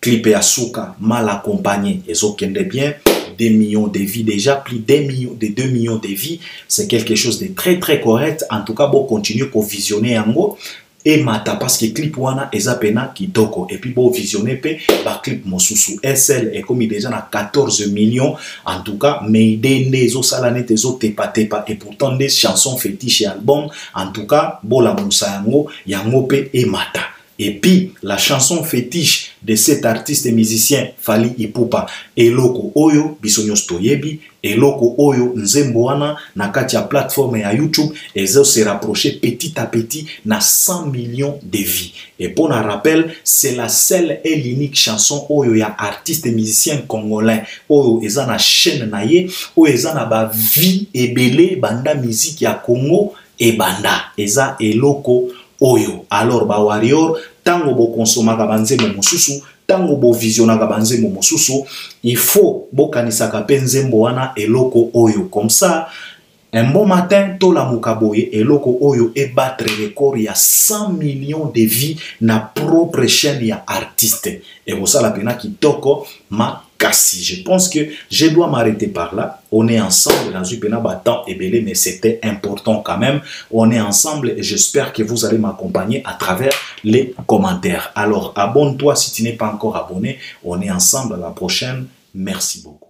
clip et Asuka, mal accompagné, ezo kende bien. 2 millions de vies déjà, plus de 2 millions de vies, c'est quelque chose de très très correct. En tout cas, bon, continuer pour visionner yango et mata parce que clip wana eza pena kitoko et puis bon visionner pe ba clip mosusu SL et comme déjà na 14 millions en tout cas mais des zo salane tezo tepa et pourtant des chansons fétiches et albums en tout cas bon la musa yango pe et mata. Et puis, la chanson fétiche de cet artiste et musicien, Fally Ipupa, Eloko Oyo, Bisonyos Toyebi, Eloko Oyo, Nzemboana, na katia plateforme à YouTube, et ça se rapprocher petit à petit, na 100 millions de vies. Et pour un rappel, c'est la seule et l'unique chanson Oyo ya artiste et musicien congolais, Oyo eza na chaîne na ye, Oyo eza na ba vie et belé, banda musique ya Congo, et banda, eza Eloko Oyo. Alors ba Warrior tango bo consomaka banzembo mosusu tango bo visionaka banzembo mosusu il faut bo kanisaka penzembo wana Eloko Oyo comme ça un bon matin tola mukaboye Eloko Oyo et battre record ya 100 millions de vies na propre chaîne ya artiste et pour ça la pena kitoko ma kasi. Je pense que je dois m'arrêter par là. On est ensemble dans une pena battant et belé, mais c'était important quand même. On est ensemble et j'espère que vous allez m'accompagner à travers les commentaires. Alors abonne-toi si tu n'es pas encore abonné. On est ensemble à la prochaine. Merci beaucoup.